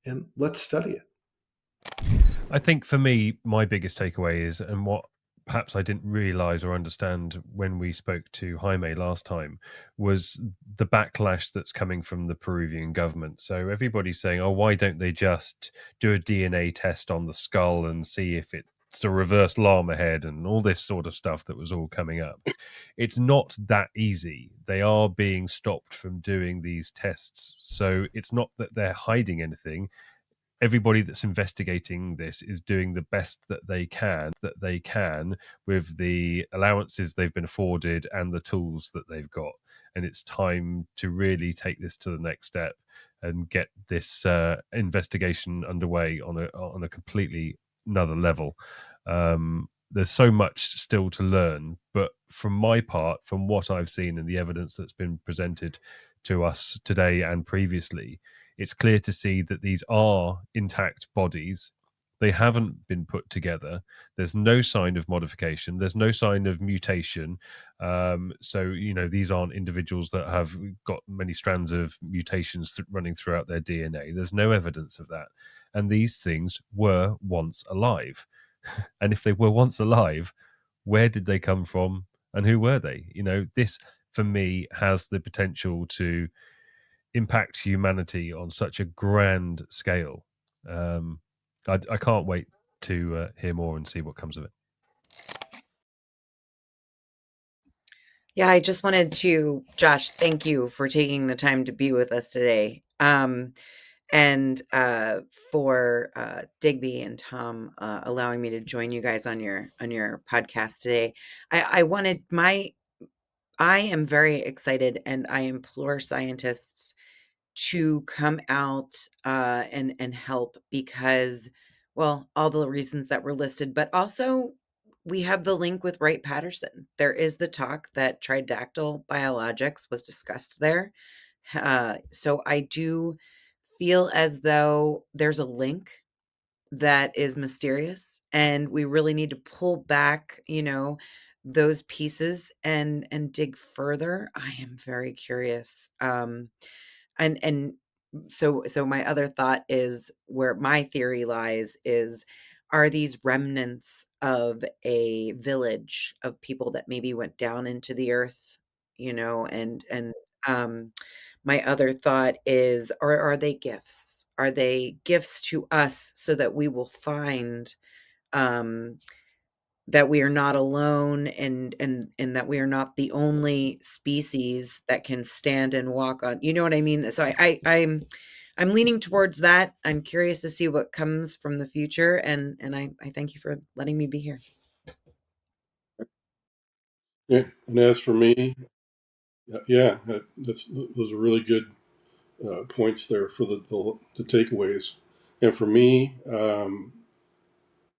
and let's study it. I think for me, my biggest takeaway is, and what perhaps I didn't realize or understand when we spoke to Jaime last time, was the backlash that's coming from the Peruvian government. So everybody's saying, oh, why don't they just do a DNA test on the skull and see if it's a reverse llama head, and all this sort of stuff that was all coming up. It's not that easy. They are being stopped from doing these tests. So it's not that they're hiding anything. Everybody that's investigating this is doing the best that they can with the allowances they've been afforded and the tools that they've got. And it's time to really take this to the next step and get this investigation underway on a completely another level. There's so much still to learn, but from my part, from what I've seen and the evidence that's been presented to us today and previously, it's clear to see that these are intact bodies. They haven't been put together. There's no sign of modification. There's no sign of mutation. So, these aren't individuals that have got many strands of mutations running throughout their DNA. There's no evidence of that. And these things were once alive. And if they were once alive, where did they come from and who were they? This, for me, has the potential to impact humanity on such a grand scale. I can't wait to hear more and see what comes of it. Yeah, I just wanted to, Josh, thank you for taking the time to be with us today. And for Digby and Tom allowing me to join you guys on your podcast today. I am very excited, and I implore scientists to come out and help, because, well, all the reasons that were listed, but also we have the link with Wright-Patterson. There is the talk that Tridactyl biologics was discussed there. So I do feel as though there's a link that is mysterious, and we really need to pull back, those pieces and dig further. I am very curious. And so my other thought is, where my theory lies is, are these remnants of a village of people that maybe went down into the earth, and my other thought is, are they gifts? Are they gifts to us so that we will find that we are not alone, and that we are not the only species that can stand and walk on, you know what I mean? So I'm leaning towards that. I'm curious to see what comes from the future, and I thank you for letting me be here. Yeah, and as for me, yeah, those are really good points there for the takeaways. And for me,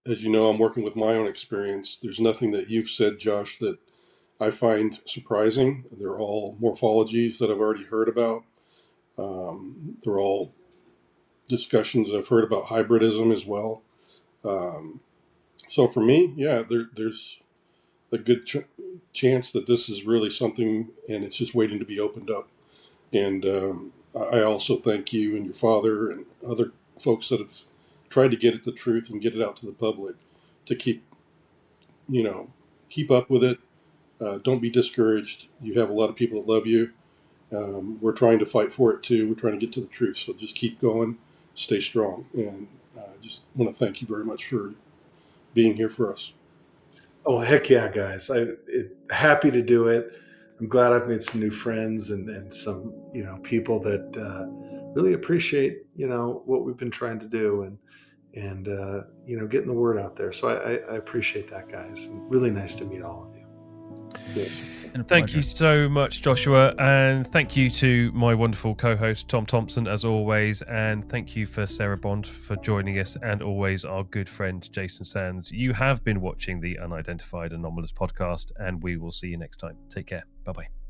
as you know, I'm working with my own experience. There's nothing that you've said, Josh, that I find surprising. They're all morphologies that I've already heard about. They're all discussions I've heard about hybridism as well. So for me, yeah, there's a good chance that this is really something, and it's just waiting to be opened up. And I also thank you and your father and other folks that have tried to get at the truth and get it out to the public, to keep up with it. Don't be discouraged. You have a lot of people that love you. We're trying to fight for it too. We're trying to get to the truth. So just keep going, stay strong. And I just want to thank you very much for being here for us. Oh, heck yeah, guys. Happy to do it. I'm glad I've made some new friends and some, people that really appreciate, what we've been trying to do, and getting the word out there. So I appreciate that, guys. And really nice to meet all of you. Yes. Thank you so much, Joshua, and thank you to my wonderful co-host Tom Thompson, as always, and thank you for Sara Bond for joining us, and always our good friend Jason Sands. You have been watching the Unidentified Anomalous Podcast, and we will see you next time. Take care. Bye-bye.